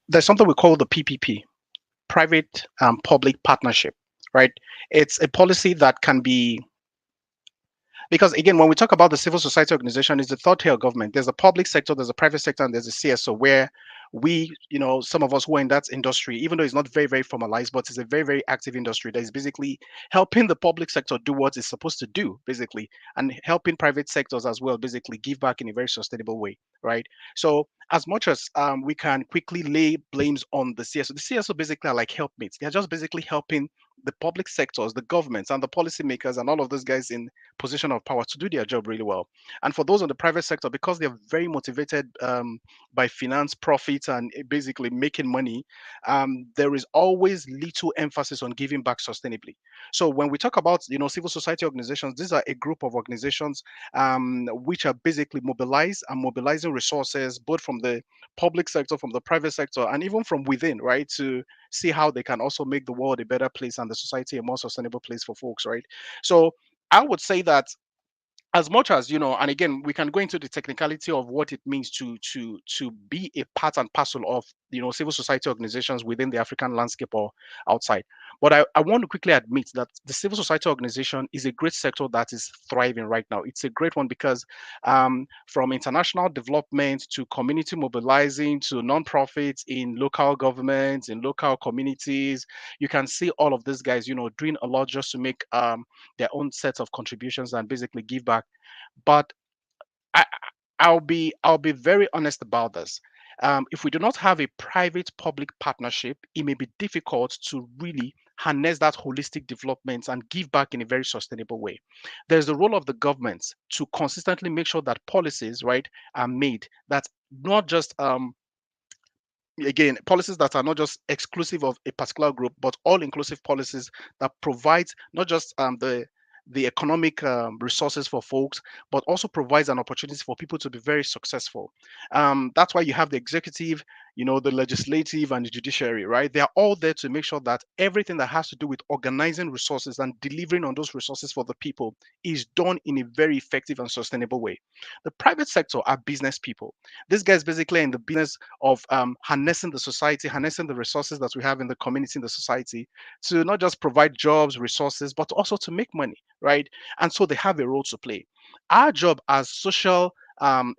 There's something we call the PPP, private public partnership, right? It's a policy that can be, because again, when we talk about the civil society organization, it's the third tier of government. There's a public sector, there's a private sector, and there's a CSO, where we, some of us who are in that industry, even though it's not very, very formalized, but it's a very, very active industry that is basically helping the public sector do what it's supposed to do, basically, and helping private sectors as well, basically give back in a very sustainable way, right? So as much as we can quickly lay blames on the CSO basically are like helpmates. They're just basically helping the public sectors, the governments, and the policymakers, and all of those guys in position of power to do their job really well. And for those in the private sector, because they're very motivated by finance profits and basically making money, there is always little emphasis on giving back sustainably. So when we talk about civil society organizations, these are a group of organizations which are basically mobilized and mobilizing resources both from the public sector, from the private sector, and even from within, right, to see how they can also make the world a better place and the society a more sustainable place for folks, right? So I would say that as much as and again we can go into the technicality of what it means to be a part and parcel of civil society organizations within the African landscape or outside, but I want to quickly admit that the civil society organization is a great sector that is thriving right now. It's a great one because from international development to community mobilizing to non-profits in local governments, in local communities, you can see all of these guys doing a lot just to make their own sets of contributions and basically give back. But I, I'll be very honest about this. If we do not have a private public partnership, it may be difficult to really harness that holistic development and give back in a very sustainable way. There's the role of the governments to consistently make sure that policies, right, are made that not just again policies that are not just exclusive of a particular group, but all inclusive policies that provide not just the economic resources for folks, but also provides an opportunity for people to be very successful. That's why you have the executive, the legislative and the judiciary, right? They are all there to make sure that everything that has to do with organizing resources and delivering on those resources for the people is done in a very effective and sustainable way. The private sector are business people. This guy is basically in the business of harnessing the society, harnessing the resources that we have in the community, in the society, to not just provide jobs, resources, but also to make money, right? And so they have a role to play. Our job as social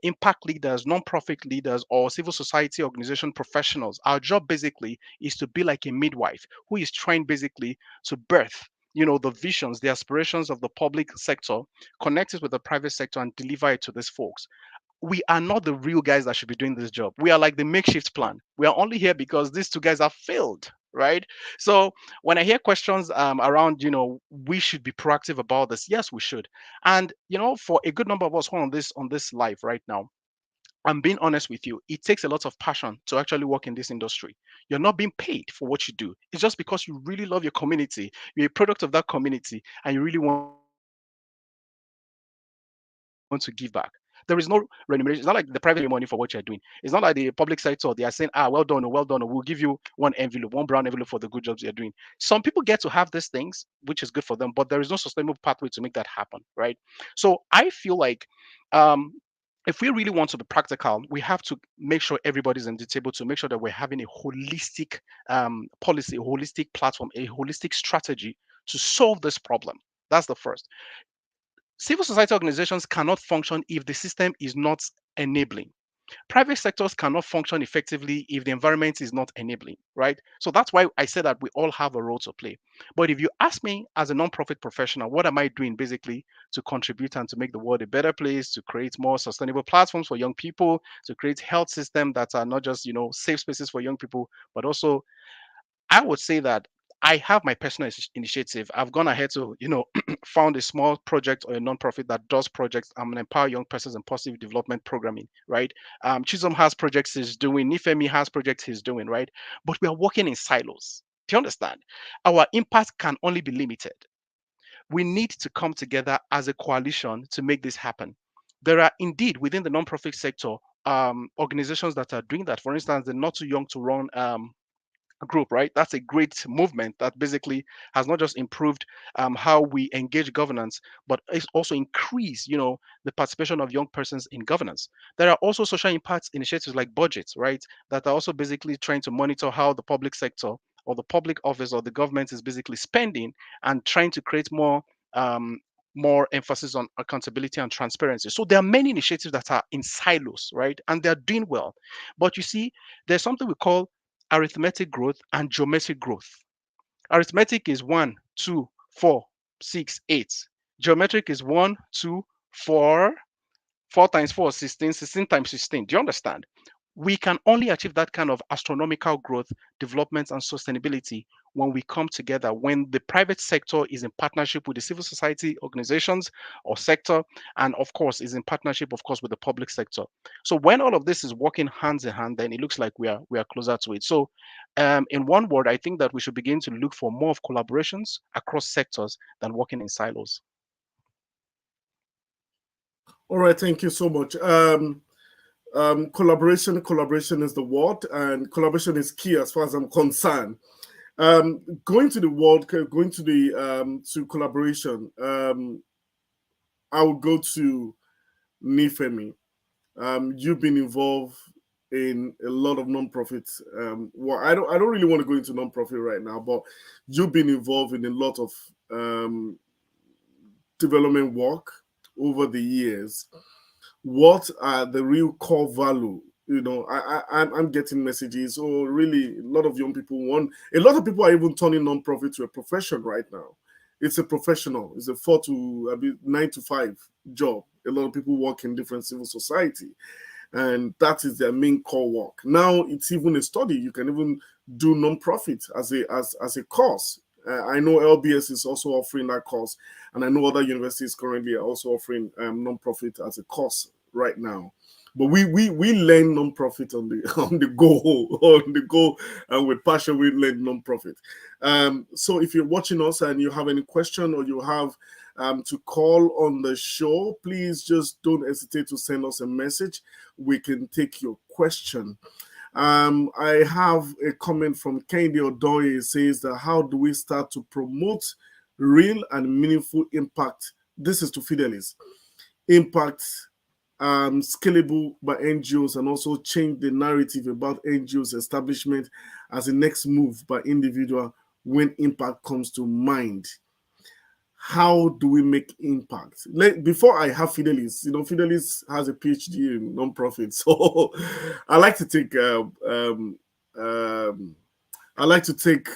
impact leaders, non-profit leaders, or civil society organization professionals, our job basically is to be like a midwife who is trying basically to birth the visions, the aspirations of the public sector, connect it with the private sector and deliver it to these folks. We are not the real guys that should be doing this job. We are like the makeshift plan. We are only here because these two guys have failed, right? So when I hear questions around, we should be proactive about this. Yes, we should. And for a good number of us who are on this live right now, I'm being honest with you. It takes a lot of passion to actually work in this industry. You're not being paid for what you do. It's just because you really love your community. You're a product of that community, and you really want to give back. There is no remuneration. It's not like the private sector is giving you money for what you're doing. It's not like the public sector they are saying, well done, oh, well done, oh, we'll give you one envelope, one brown envelope for the good jobs you're doing. Some people get to have these things, which is good for them, but there is no sustainable pathway to make that happen, right? So I feel like um, if we really want to be practical, we have to make sure everybody's on the table to make sure that we're having a holistic policy, a holistic platform, a holistic strategy to solve this problem. That's the first. Civil society organizations cannot function if the system is not enabling. Private sectors cannot function effectively if the environment is not enabling, right? So that's why I said that we all have a role to play. But if you ask me as a nonprofit professional, what am I doing basically to contribute and to make the world a better place, to create more sustainable platforms for young people, to create health systems that are not just, safe spaces for young people, but also I would say that I have my personal initiative. I've gone ahead to, found a small project or a nonprofit that does projects. I'm an empower young persons and positive development programming, right? Chisholm has projects he's doing. Nifemi has projects he's doing, right? But we are working in silos. Do you understand? Our impact can only be limited. We need to come together as a coalition to make this happen. There are indeed within the nonprofit sector organizations that are doing that. For instance, the Not Too Young to Run group, right? That's a great movement that basically has not just improved how we engage governance, but it's also increased, the participation of young persons in governance. There are also social impact initiatives like budgets, right? That are also basically trying to monitor how the public sector or the public office or the government is basically spending and trying to create um, more emphasis on accountability and transparency. So there are many initiatives that are in silos, right? And they're doing well. But you see, there's something we call arithmetic growth and geometric growth. Arithmetic is 1, 2, 4, 6, 8. Geometric is 1, 2, 4. 4 times 4 is 16, 16 times 16. Do you understand? We can only achieve that kind of astronomical growth, development, and sustainability when we come together, when the private sector is in partnership with the civil society organizations or sector, and of course, is in partnership, of course, with the public sector. So when all of this is working hands in hand, then it looks like we are closer to it. So, in one word, I think that we should begin to look for more of collaborations across sectors than working in silos. All right, thank you so much. Collaboration is the word, and collaboration is key as far as I'm concerned. Going to the word, going to the to collaboration, I will go to Nifemi. You've been involved in a lot of nonprofits. Well, I don't really want to go into nonprofit right now, but you've been involved in a lot of development work over the years. What are the real core value? I'm getting messages. Oh, really? A lot of young people want. A lot of people are even turning nonprofit to a profession right now. It's a professional. It's a 9 to 5 job. A lot of people work in different civil society, and that is their main core work. Now it's even a study. You can even do nonprofit as a course. I know LBS is also offering that course, and I know other universities currently are also offering nonprofit as a course right now. But we learn nonprofit on the on the go on the go, and with passion we learn nonprofit. So if you're watching us and you have any question or you have to call on the show, please just don't hesitate to send us a message. We can take your question. I have a comment from Kendi Odoye. It says that how do we start to promote real and meaningful impact? This is to Fidelis. Impact scalable by NGOs, and also change the narrative about NGOs establishment as a next move by individual when impact comes to mind. How do we make impact? Before I have Fidelis, Fidelis has a PhD in non-profit, so I like to take I like to take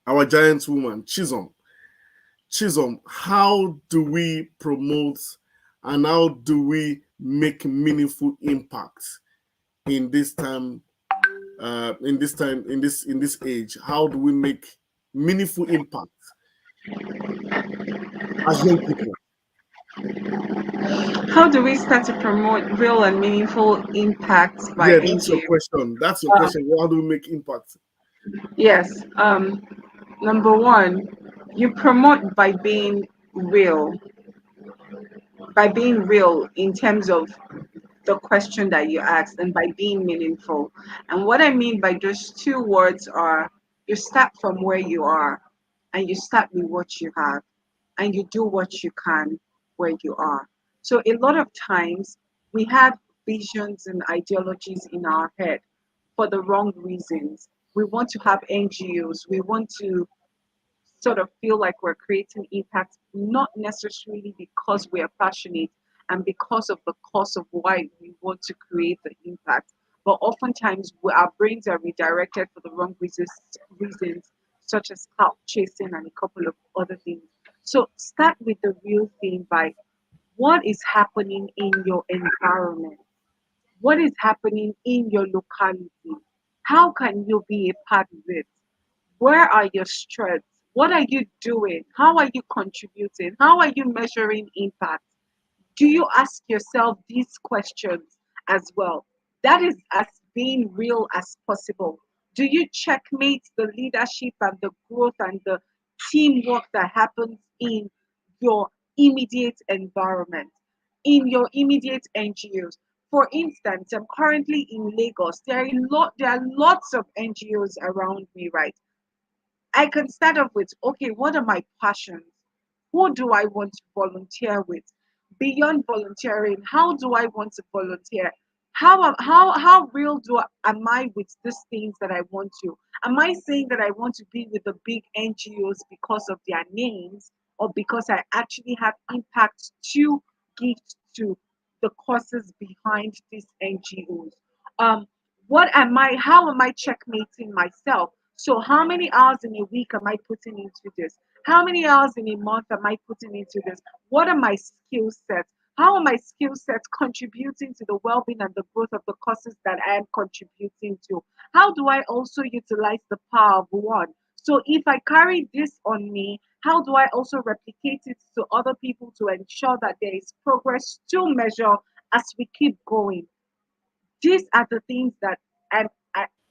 our giant woman, Chisholm. Chisholm, how do we promote and how do we make meaningful impact in this time? In this age, how do we make meaningful impact as young people? How do we start to promote real and meaningful impacts by Yeah, that's your NGO? question. That's your question. How do we make impact? Yes. Number one, you promote real, by being real in terms of the question that you asked and by being meaningful. And what I mean by those two words are you start from where you are and you start with what you have and you do what you can where you are. So a lot of times we have visions and ideologies in our head for the wrong reasons. We want to have NGOs. We want to sort of feel like we're creating impact, not necessarily because we are passionate and because of the cause of why we want to create the impact. But oftentimes our brains are redirected for the wrong reasons such as clout chasing and a couple of other things. So start with the real thing by what is happening in your environment, what is happening in your locality, how can you be a part of it, where are your strengths? What are you doing? How are you contributing? How are you measuring impact? Do you ask yourself these questions as well? That is as being real as possible. Do you checkmate the leadership and the growth and the teamwork that happens in your immediate environment, in your immediate NGOs? For instance, I'm currently in Lagos. There are lots of NGOs around me, right? I can start off with, okay, what are my passions? Who do I want to volunteer with? Beyond volunteering, how do I want to volunteer? How real am I with these things that I want to? Am I saying that I want to be with the big NGOs because of their names or because I actually have impact to give to the causes behind these NGOs? Um, how am I checkmating myself? So how many hours in a week am I putting into this? How many hours in a month am I putting into this? What are my skill sets? How are my skill sets contributing to the well-being and the growth of the causes that I am contributing to? How do I also utilize the power of one? So if I carry this on me, how do I also replicate it to other people to ensure that there is progress to measure as we keep going? These are the things that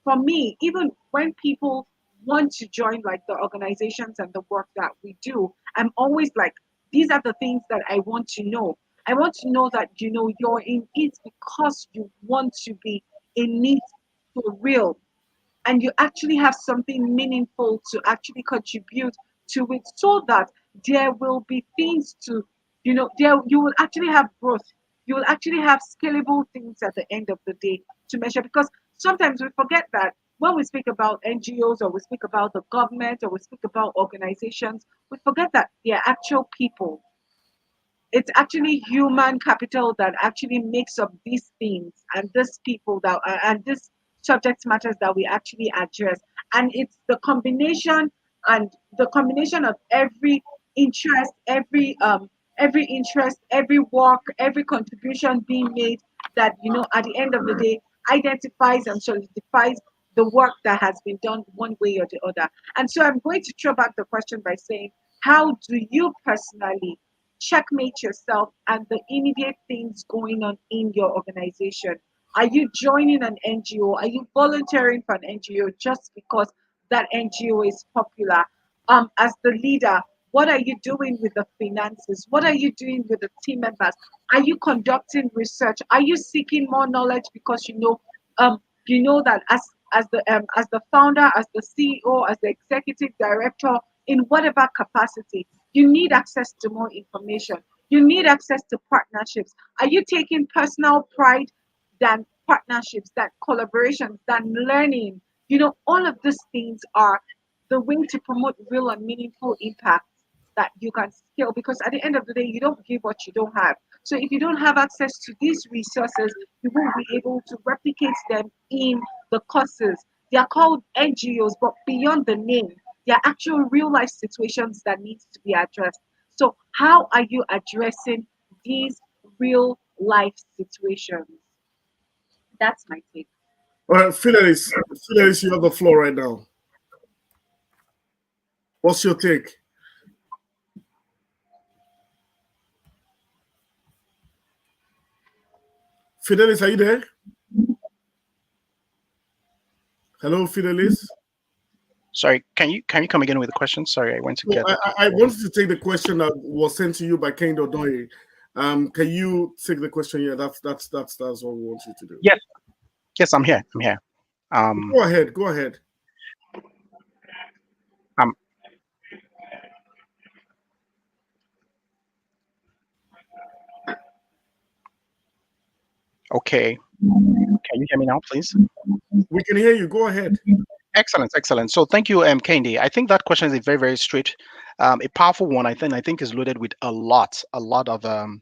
for me, even when people want to join like the organizations and the work that we do, I'm always like, these are the things that I want to know. I want to know that you're in it because you want to be in it for real and you actually have something meaningful to actually contribute to it so that there will be things to there you will actually have growth, you will actually have scalable things at the end of the day to measure, because sometimes we forget that when we speak about NGOs or we speak about the government or we speak about organizations, we forget that they are actual people. It's actually human capital that actually makes up these things and these people that and this subject matters that we actually address, and it's the combination of every interest, every work, every contribution being made that at the end of the day identifies and solidifies the work that has been done one way or the other. And so I'm going to throw back the question by saying, how do you personally checkmate yourself and the immediate things going on in your organization? Are you joining an NGO? Are you volunteering for an NGO just because that NGO is popular? As the leader, what are you doing with the finances? What are you doing with the team members? Are you conducting research? Are you seeking more knowledge because You know that as the founder, as the CEO, as the executive director, in whatever capacity, you need access to more information. You need access to partnerships. Are you taking personal pride than partnerships, than collaborations, than learning? All of these things are the way to promote real and meaningful impact that you can scale, because at the end of the day, you don't give what you don't have. So if you don't have access to these resources, you won't be able to replicate them in the courses. They are called NGOs, but beyond the name, they are actual real life situations that needs to be addressed. So how are you addressing these real life situations? That's my take. All right, Fidelis, you have the floor right now. What's your take? Fidelis, are you there? Hello, Fidelis. Sorry, can you come again with the question? Sorry, I went to So get. I wanted to take the question that was sent to you by Kane Dodoye. Can you take the question? Yeah, that's what we want you to do. Yes, yes, I'm here. I'm here. Um, Go ahead. Go ahead. um, okay. Can you hear me now, please? We can hear you. Go ahead. Excellent, excellent. So thank you, Kendi. I think that question is a very, very straight, a powerful one. I think is loaded with a lot of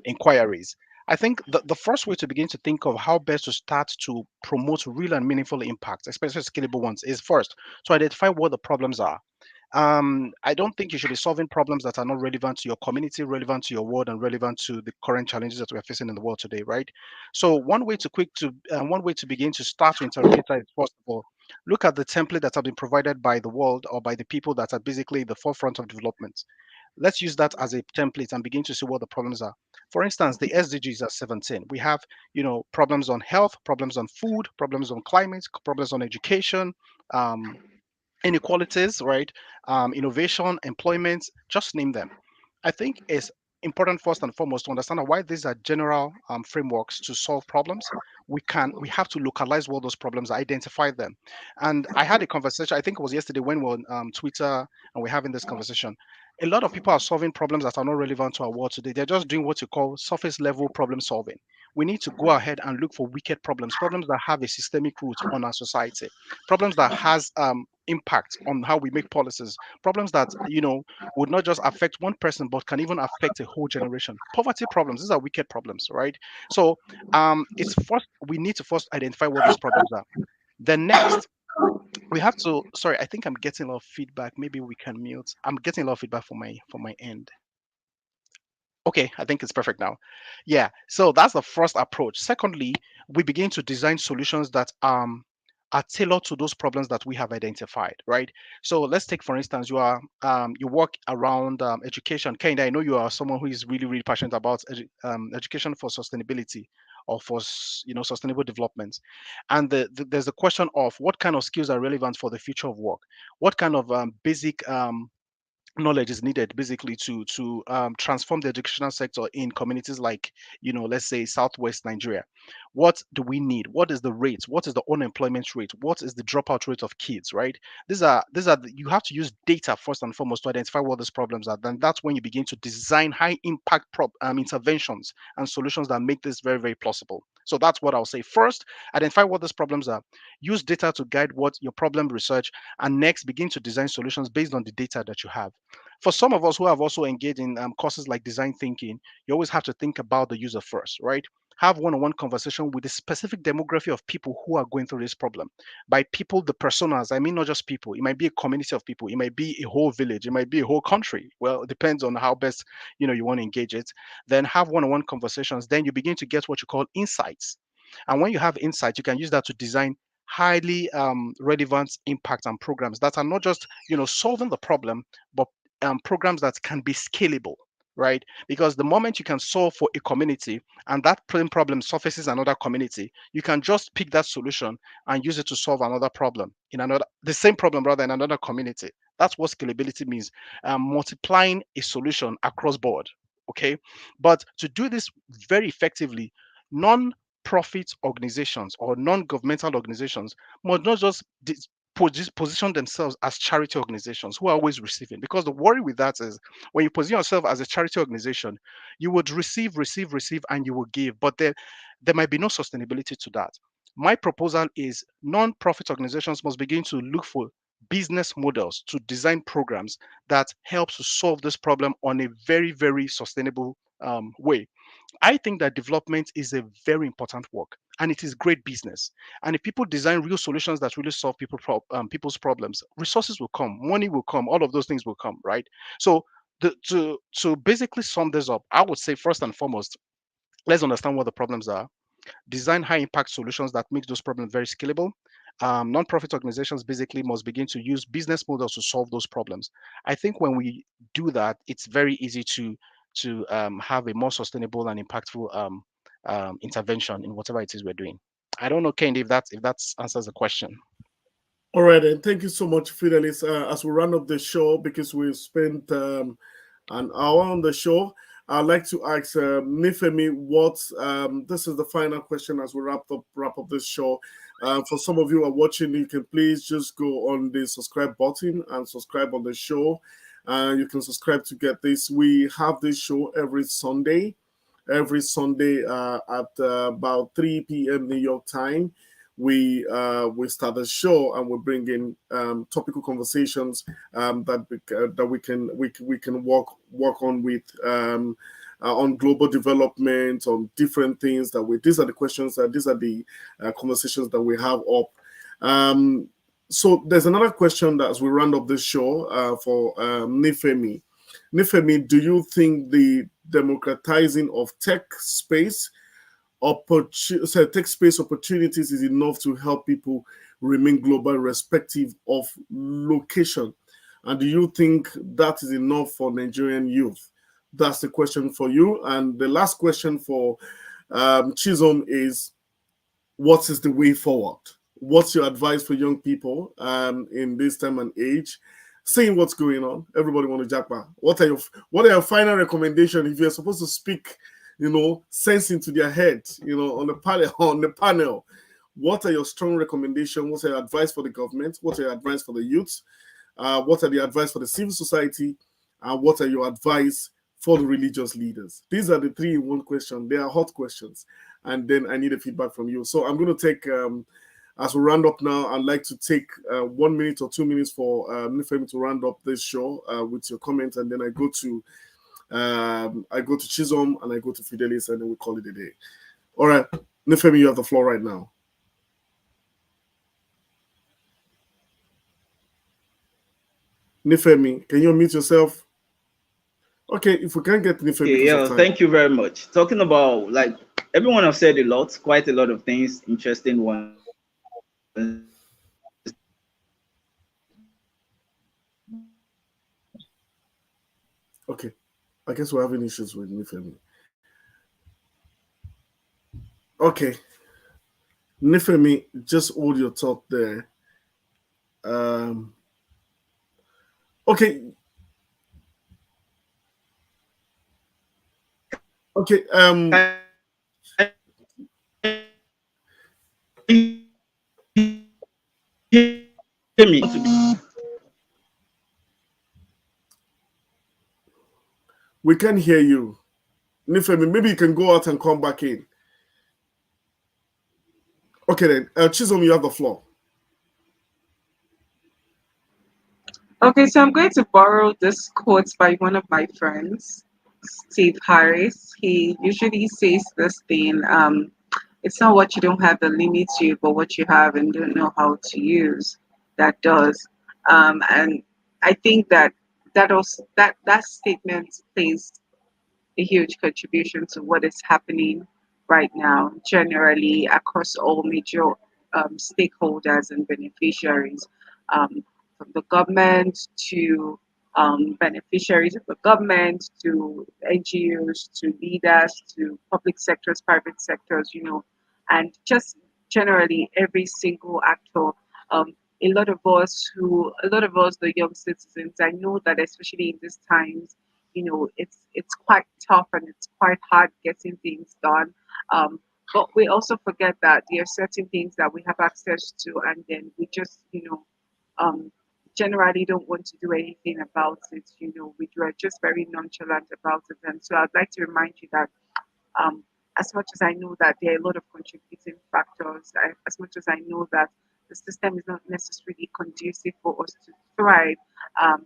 inquiries. I think the first way to begin to think of how best to start to promote real and meaningful impact, especially scalable ones, is first to identify what the problems are. I don't think you should be solving problems that are not relevant to your community, relevant to your world, and relevant to the current challenges that we're facing in the world today, right? So one way to begin to start to interrogate that is, first of all, look at the template that have been provided by the world or by the people that are basically the forefront of development. Let's use that as a template and begin to see what the problems are. For instance, the SDGs are 17. We have, problems on health, problems on food, problems on climate, problems on education, um, inequalities, right? Innovation, employment, just name them. I think it's important first and foremost to understand why these are general frameworks to solve problems. We have to localize what those problems are, identify them. And I had a conversation, I think it was yesterday when we were on Twitter and we're having this conversation. A lot of people are solving problems that are not relevant to our world today. They're just doing what you call surface level problem solving. We need to go ahead and look for wicked problems, problems that have a systemic root on our society, problems that has impact on how we make policies, problems that would not just affect one person but can even affect a whole generation. Poverty problems, these are wicked problems, right? So it's first we need to first identify what those problems are. Then next we have to, sorry, I think I'm getting a lot of feedback, maybe we can mute. I'm getting a lot of feedback from my end. Okay, I think it's perfect now. Yeah, so that's the first approach. Secondly, we begin to design solutions that are tailored to those problems that we have identified, right? So let's take, for instance, you work around education. Kenda, I know you are someone who is really, really passionate about education for sustainability or for sustainable development. And there's the question of what kind of skills are relevant for the future of work. What kind of basic knowledge is needed basically to transform the educational sector in communities like let's say southwest Nigeria. What do we need? What is the rate? What is the unemployment rate? What is the dropout rate of kids, right? You have to use data first and foremost to identify what these problems are. Then that's when you begin to design high impact interventions and solutions that make this very, very plausible. So that's what I'll say. First, identify what these problems are, use data to guide what your problem research, and next begin to design solutions based on the data that you have. For some of us who have also engaged in courses like design thinking, you always have to think about the user first, right? Have one-on-one conversation with the specific demography of people who are going through this problem. By people, the personas, I mean not just people. It might be a community of people. It might be a whole village. It might be a whole country. Well, it depends on how best you want to engage it. Then have one-on-one conversations. Then you begin to get what you call insights. And when you have insights, you can use that to design highly relevant impact and programs that are not just solving the problem, but programs that can be scalable, right? Because the moment you can solve for a community and that same problem surfaces another community, you can just pick that solution and use it to solve another problem in the same problem rather in another community. That's what scalability means, multiplying a solution across board. Okay, but to do this very effectively, non non-profit organizations or non-governmental organizations must not just position themselves as charity organizations who are always receiving. Because the worry with that is when you position yourself as a charity organization, you would receive, and you will give, but there might be no sustainability to that. My proposal is non-profit organizations must begin to look for business models to design programs that helps to solve this problem on a very, very sustainable way. I think that development is a very important work and it is great business. And if people design real solutions that really solve people's problems, resources will come, money will come, all of those things will come, right? So to basically sum this up, I would say first and foremost, let's understand what the problems are, design high impact solutions that make those problems very scalable. Non-profit organizations basically must begin to use business models to solve those problems. I think when we do that, it's very easy to have a more sustainable and impactful intervention in whatever it is we're doing. I don't know, Kendi, if that answers the question. All right, and thank you so much, Fidelis. As we run up the show, because we've spent an hour on the show, I'd like to ask Nifemi what this is the final question as we wrap up this show. For some of you who are watching, you can please just go on the subscribe button and subscribe on the show. You can subscribe to get this. We have this show every Sunday at about 3 p.m. New York time. We start the show and we bring in topical conversations that we can work on with on global development, on different things that we. These are the questions. These are the conversations that we have up. So there's another question that as we round up this show for Nifemi. Nifemi, do you think the democratizing of tech space opportunities is enough to help people remain global irrespective of location? And do you think that is enough for Nigerian youth? That's the question for you. And the last question for Chisholm is, what is the way forward? What's your advice for young people in this time and age? Seeing what's going on, everybody want to jackpot. What are your final recommendations if you're supposed to speak, sense into their head, on the panel? What are your strong recommendations? What's your advice for the government? What are your advice for the youth? What are the advice for the civil society? And what are your advice for the religious leaders? These are the 3 in 1 question. They are hot questions. And then I need a feedback from you. So I'm going to take, as we round up now, I'd like to take 1 minute or 2 minutes for Nifemi to round up this show with your comments. And then I go to Chisholm and I go to Fidelis and then we call it a day. All right, Nifemi, you have the floor right now. Nifemi, can you unmute yourself? Okay, if we can't get Nifemi, yeah, thank you very much. Talking about, like, everyone have said a lot, quite a lot of things, interesting ones. Okay, I guess we're having issues with Nifemi. Okay, Nifemi, just hold your thought there. Okay. Okay. We can hear you. Nifemi, maybe you can go out and come back in. Okay then. Chisholm, you have the floor. Okay, so I'm going to borrow this quote by one of my friends, Steve Harris. He usually says this thing, it's not what you don't have that limits you, but what you have and don't know how to use that does. And I think that statement plays a huge contribution to what is happening right now, generally across all major stakeholders and beneficiaries, um, from the government to beneficiaries of the government to NGOs to leaders to public sectors, private sectors, and just generally every single actor. Um, a lot of us, the young citizens, I know that especially in these times, it's quite tough and it's quite hard getting things done. Um, But we also forget that there are certain things that we have access to, and then we just, um, generally don't want to do anything about it. We are just very nonchalant about it. And so I'd like to remind you that, um, as much as I know that there are a lot of contributing factors, as much as I know that the system is not necessarily conducive for us to thrive, um,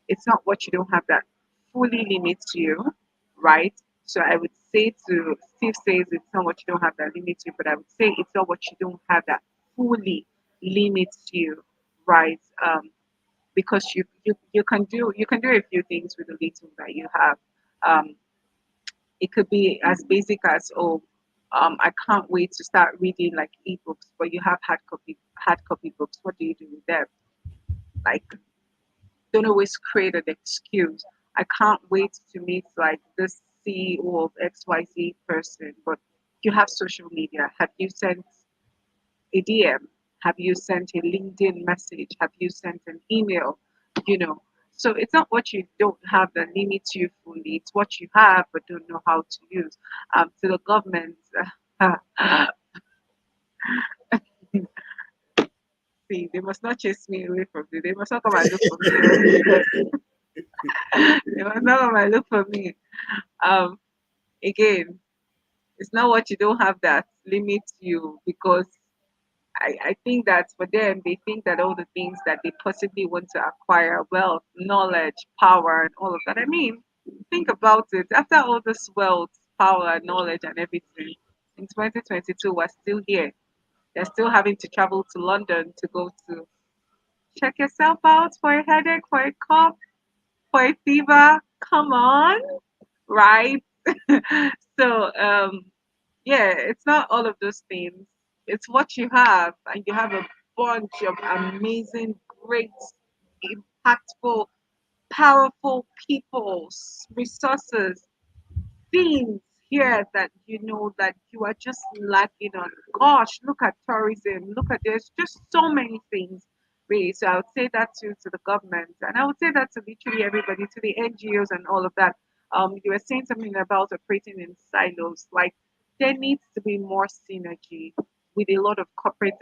it's not what you don't have that fully limits you, right? So I would say to Steve says it's not what you don't have that limits you, but I would say it's not what you don't have that fully limits you, right? Because you can do a few things with the little that you have. Um, it could be as basic as, I can't wait to start reading like ebooks, but you have hard copy books. What do you do with them? Like, don't always create an excuse. I can't wait to meet like this CEO of XYZ person, but you have social media. Have you sent a DM? Have you sent a LinkedIn message? Have you sent an email? You know, so it's not what you don't have that limits you fully. It's what you have but don't know how to use. To the government, see, they must not chase me away from you. They must not come and look for me. Oh, because they must not come and look for me. Um, Again, it's not what you don't have that limits you, because I think that for them, they think that all the things that they possibly want to acquire, wealth, knowledge, power, and all of that. I mean, think about it. After all this wealth, power, knowledge, and everything, in 2022, we're still here. They're still having to travel to London to go to check yourself out for a headache, for a cough, for a fever. Come on, right? So, yeah, it's not all of those things. It's what you have, and you have a bunch of amazing, great, impactful, powerful people, resources, things here that you know that you are just lacking on. Gosh, look at tourism. Look at, there's just so many things. Really. So I would say that to the government, and I would say that to literally everybody, to the NGOs and all of that. You were saying something about operating in silos. Like, there needs to be more synergy with a lot of corporate,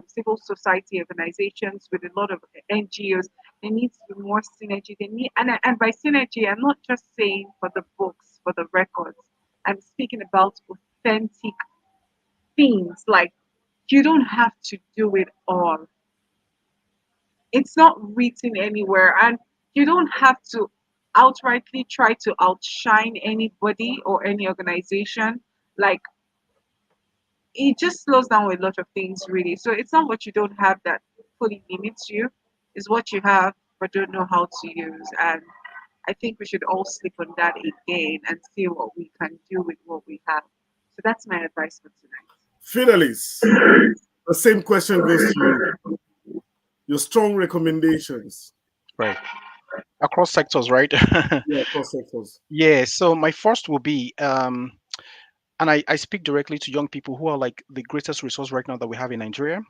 civil society organizations, with a lot of NGOs. There needs to be more synergy. They need, and by synergy, I'm not just saying for the books, for the records. I'm speaking about authentic things. Like, you don't have to do it all. It's not written anywhere, and you don't have to outrightly try to outshine anybody or any organization. Like, it just slows down a lot of things, really. So it's not what you don't have that fully limits you, it's what you have but don't know how to use. And I think we should all sleep on that again and see what we can do with what we have. So that's my advice for Fidelis, the same question goes to you. Your strong recommendations. Right. Across sectors, right? Yeah, across sectors. Yeah. So my first will be, and I speak directly to young people who are like the greatest resource right now that we have in Nigeria.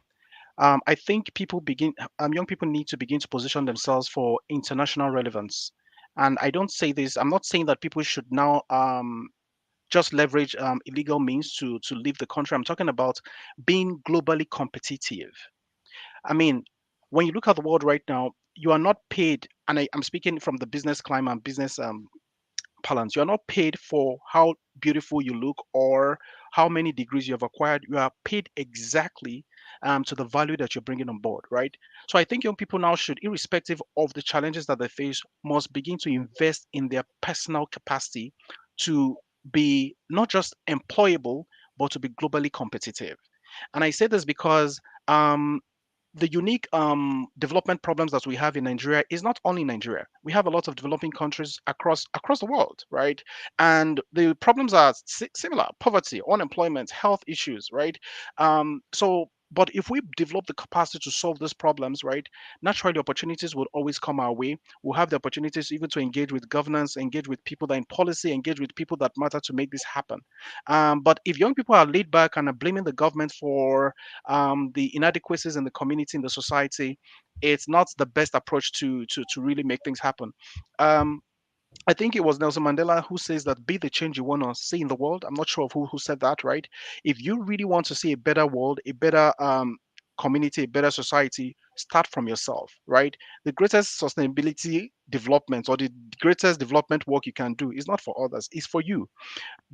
I think young people need to begin to position themselves for international relevance. And I don't say this, I'm not saying that people should now just leverage illegal means to leave the country. I'm talking about being globally competitive. I mean, when you look at the world right now, you are not paid, and I'm speaking from the business climate and business balance. You are not paid for how beautiful you look or how many degrees you have acquired. You are paid exactly to the value that you're bringing on board, right? So I think young people now should, irrespective of the challenges that they face, must begin to invest in their personal capacity to be not just employable, but to be globally competitive. And I say this because the unique development problems that we have in Nigeria is not only Nigeria. We have a lot of developing countries across the world, right? And the problems are similar: poverty, unemployment, health issues, right? But if we develop the capacity to solve these problems, right, naturally opportunities will always come our way. We'll have the opportunities even to engage with governance, engage with people that are in policy, engage with people that matter to make this happen. But if young people are laid back and are blaming the government for the inadequacies in the community, in the society, it's not the best approach to really make things happen. Um, I think it was Nelson Mandela who says that be the change you want to see in the world. I'm not sure of who said that, right? If you really want to see a better world, a better community, a better society, start from yourself, right? The greatest sustainability development or the greatest development work you can do is not for others, it's for you.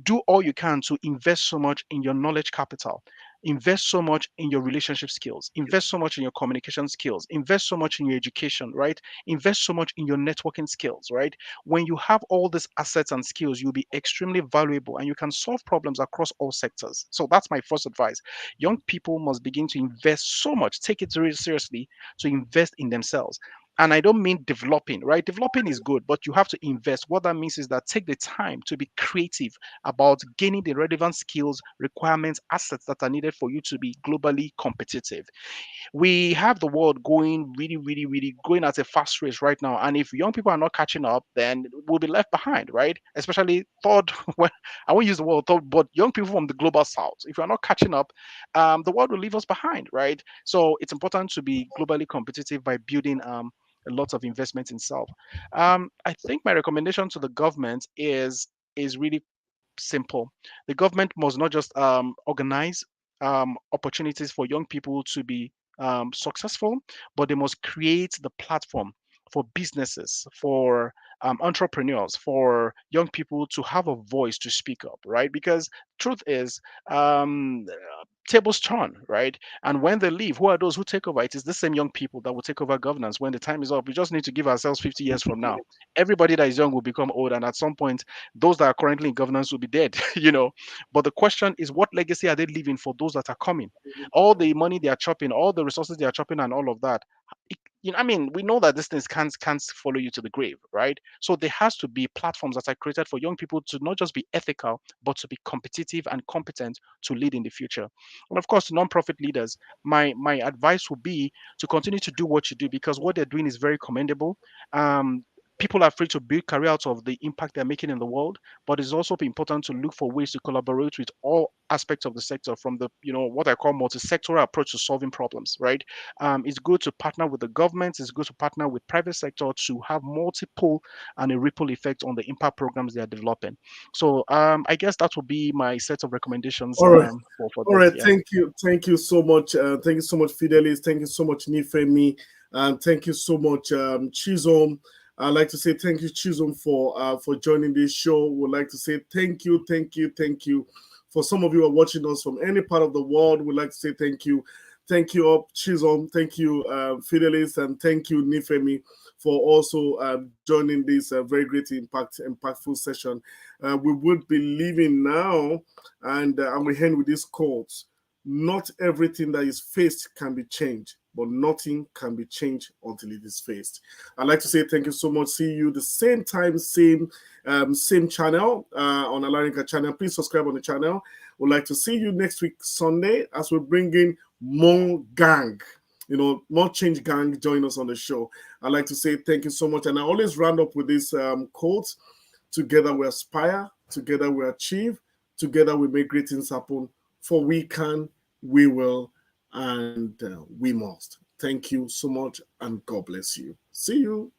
Do all you can to invest so much in your knowledge capital, invest so much in your relationship skills, invest so much in your communication skills, invest so much in your education, right? Invest so much in your networking skills, right? When you have all these assets and skills, you'll be extremely valuable and you can solve problems across all sectors. So that's my first advice. Young people must begin to invest so much, take it really seriously, to invest in themselves. And I don't mean developing, right? Developing is good, but you have to invest. What that means is that take the time to be creative about gaining the relevant skills, requirements, assets that are needed for you to be globally competitive. We have the world going really, really, really going at a fast race right now. And if young people are not catching up, then we'll be left behind, right? Especially third, well, I won't use the word third, but young people from the global south. If you're not catching up, the world will leave us behind, right? So it's important to be globally competitive by building a lot of investment in self. I think my recommendation to the government is really simple. The government must not just organize opportunities for young people to be successful, but they must create the platform for businesses, for entrepreneurs, for young people to have a voice to speak up, right? Because truth is, tables turn, right? And when they leave, who are those who take over? It is the same young people that will take over governance when the time is up. We just need to give ourselves 50 years from now. Everybody that is young will become old, and at some point, those that are currently in governance will be dead, you know. But the question is, what legacy are they leaving for those that are coming? All the money they are chopping, all the resources they are chopping, and all of that. I mean, we know that these things can't follow you to the grave, right? So there has to be platforms that are created for young people to not just be ethical, but to be competitive and competent to lead in the future. And of course, non-profit leaders, my advice would be to continue to do what you do because what they're doing is very commendable. Um, People are free to build career out of the impact they're making in the world, but it's also important to look for ways to collaborate with all aspects of the sector from the what I call multi-sectoral approach to solving problems, right? It's good to partner with the government, it's good to partner with private sector to have multiple and a ripple effect on the impact programs they are developing. So I guess that would be my set of recommendations All right. for All this. right, Yeah. thank you so much. Thank you so much, Fidelis. Thank you so much, Nifemi, and thank you so much, Chizom. I'd like to say thank you, Chizom, for joining this show. Would like to say thank you. For some of you who are watching us from any part of the world, we'd like to say thank you, up Chizom, thank you, Fidelis, and thank you, Nifemi, for also joining this very great impactful session. We would be leaving now, and we end with this quote: "Not everything that is faced can be changed, but nothing can be changed until it is faced." I'd like to say thank you so much. See you the same time, same channel on Alarinka channel. Please subscribe on the channel. We'd like to see you next week Sunday as we bring in more gang. More change gang join us on the show. I'd like to say thank you so much. And I always round up with this quote: "Together we aspire, together we achieve, together we make great things happen. For we can, we will, and we must." Thank you so much, and God bless you. See you.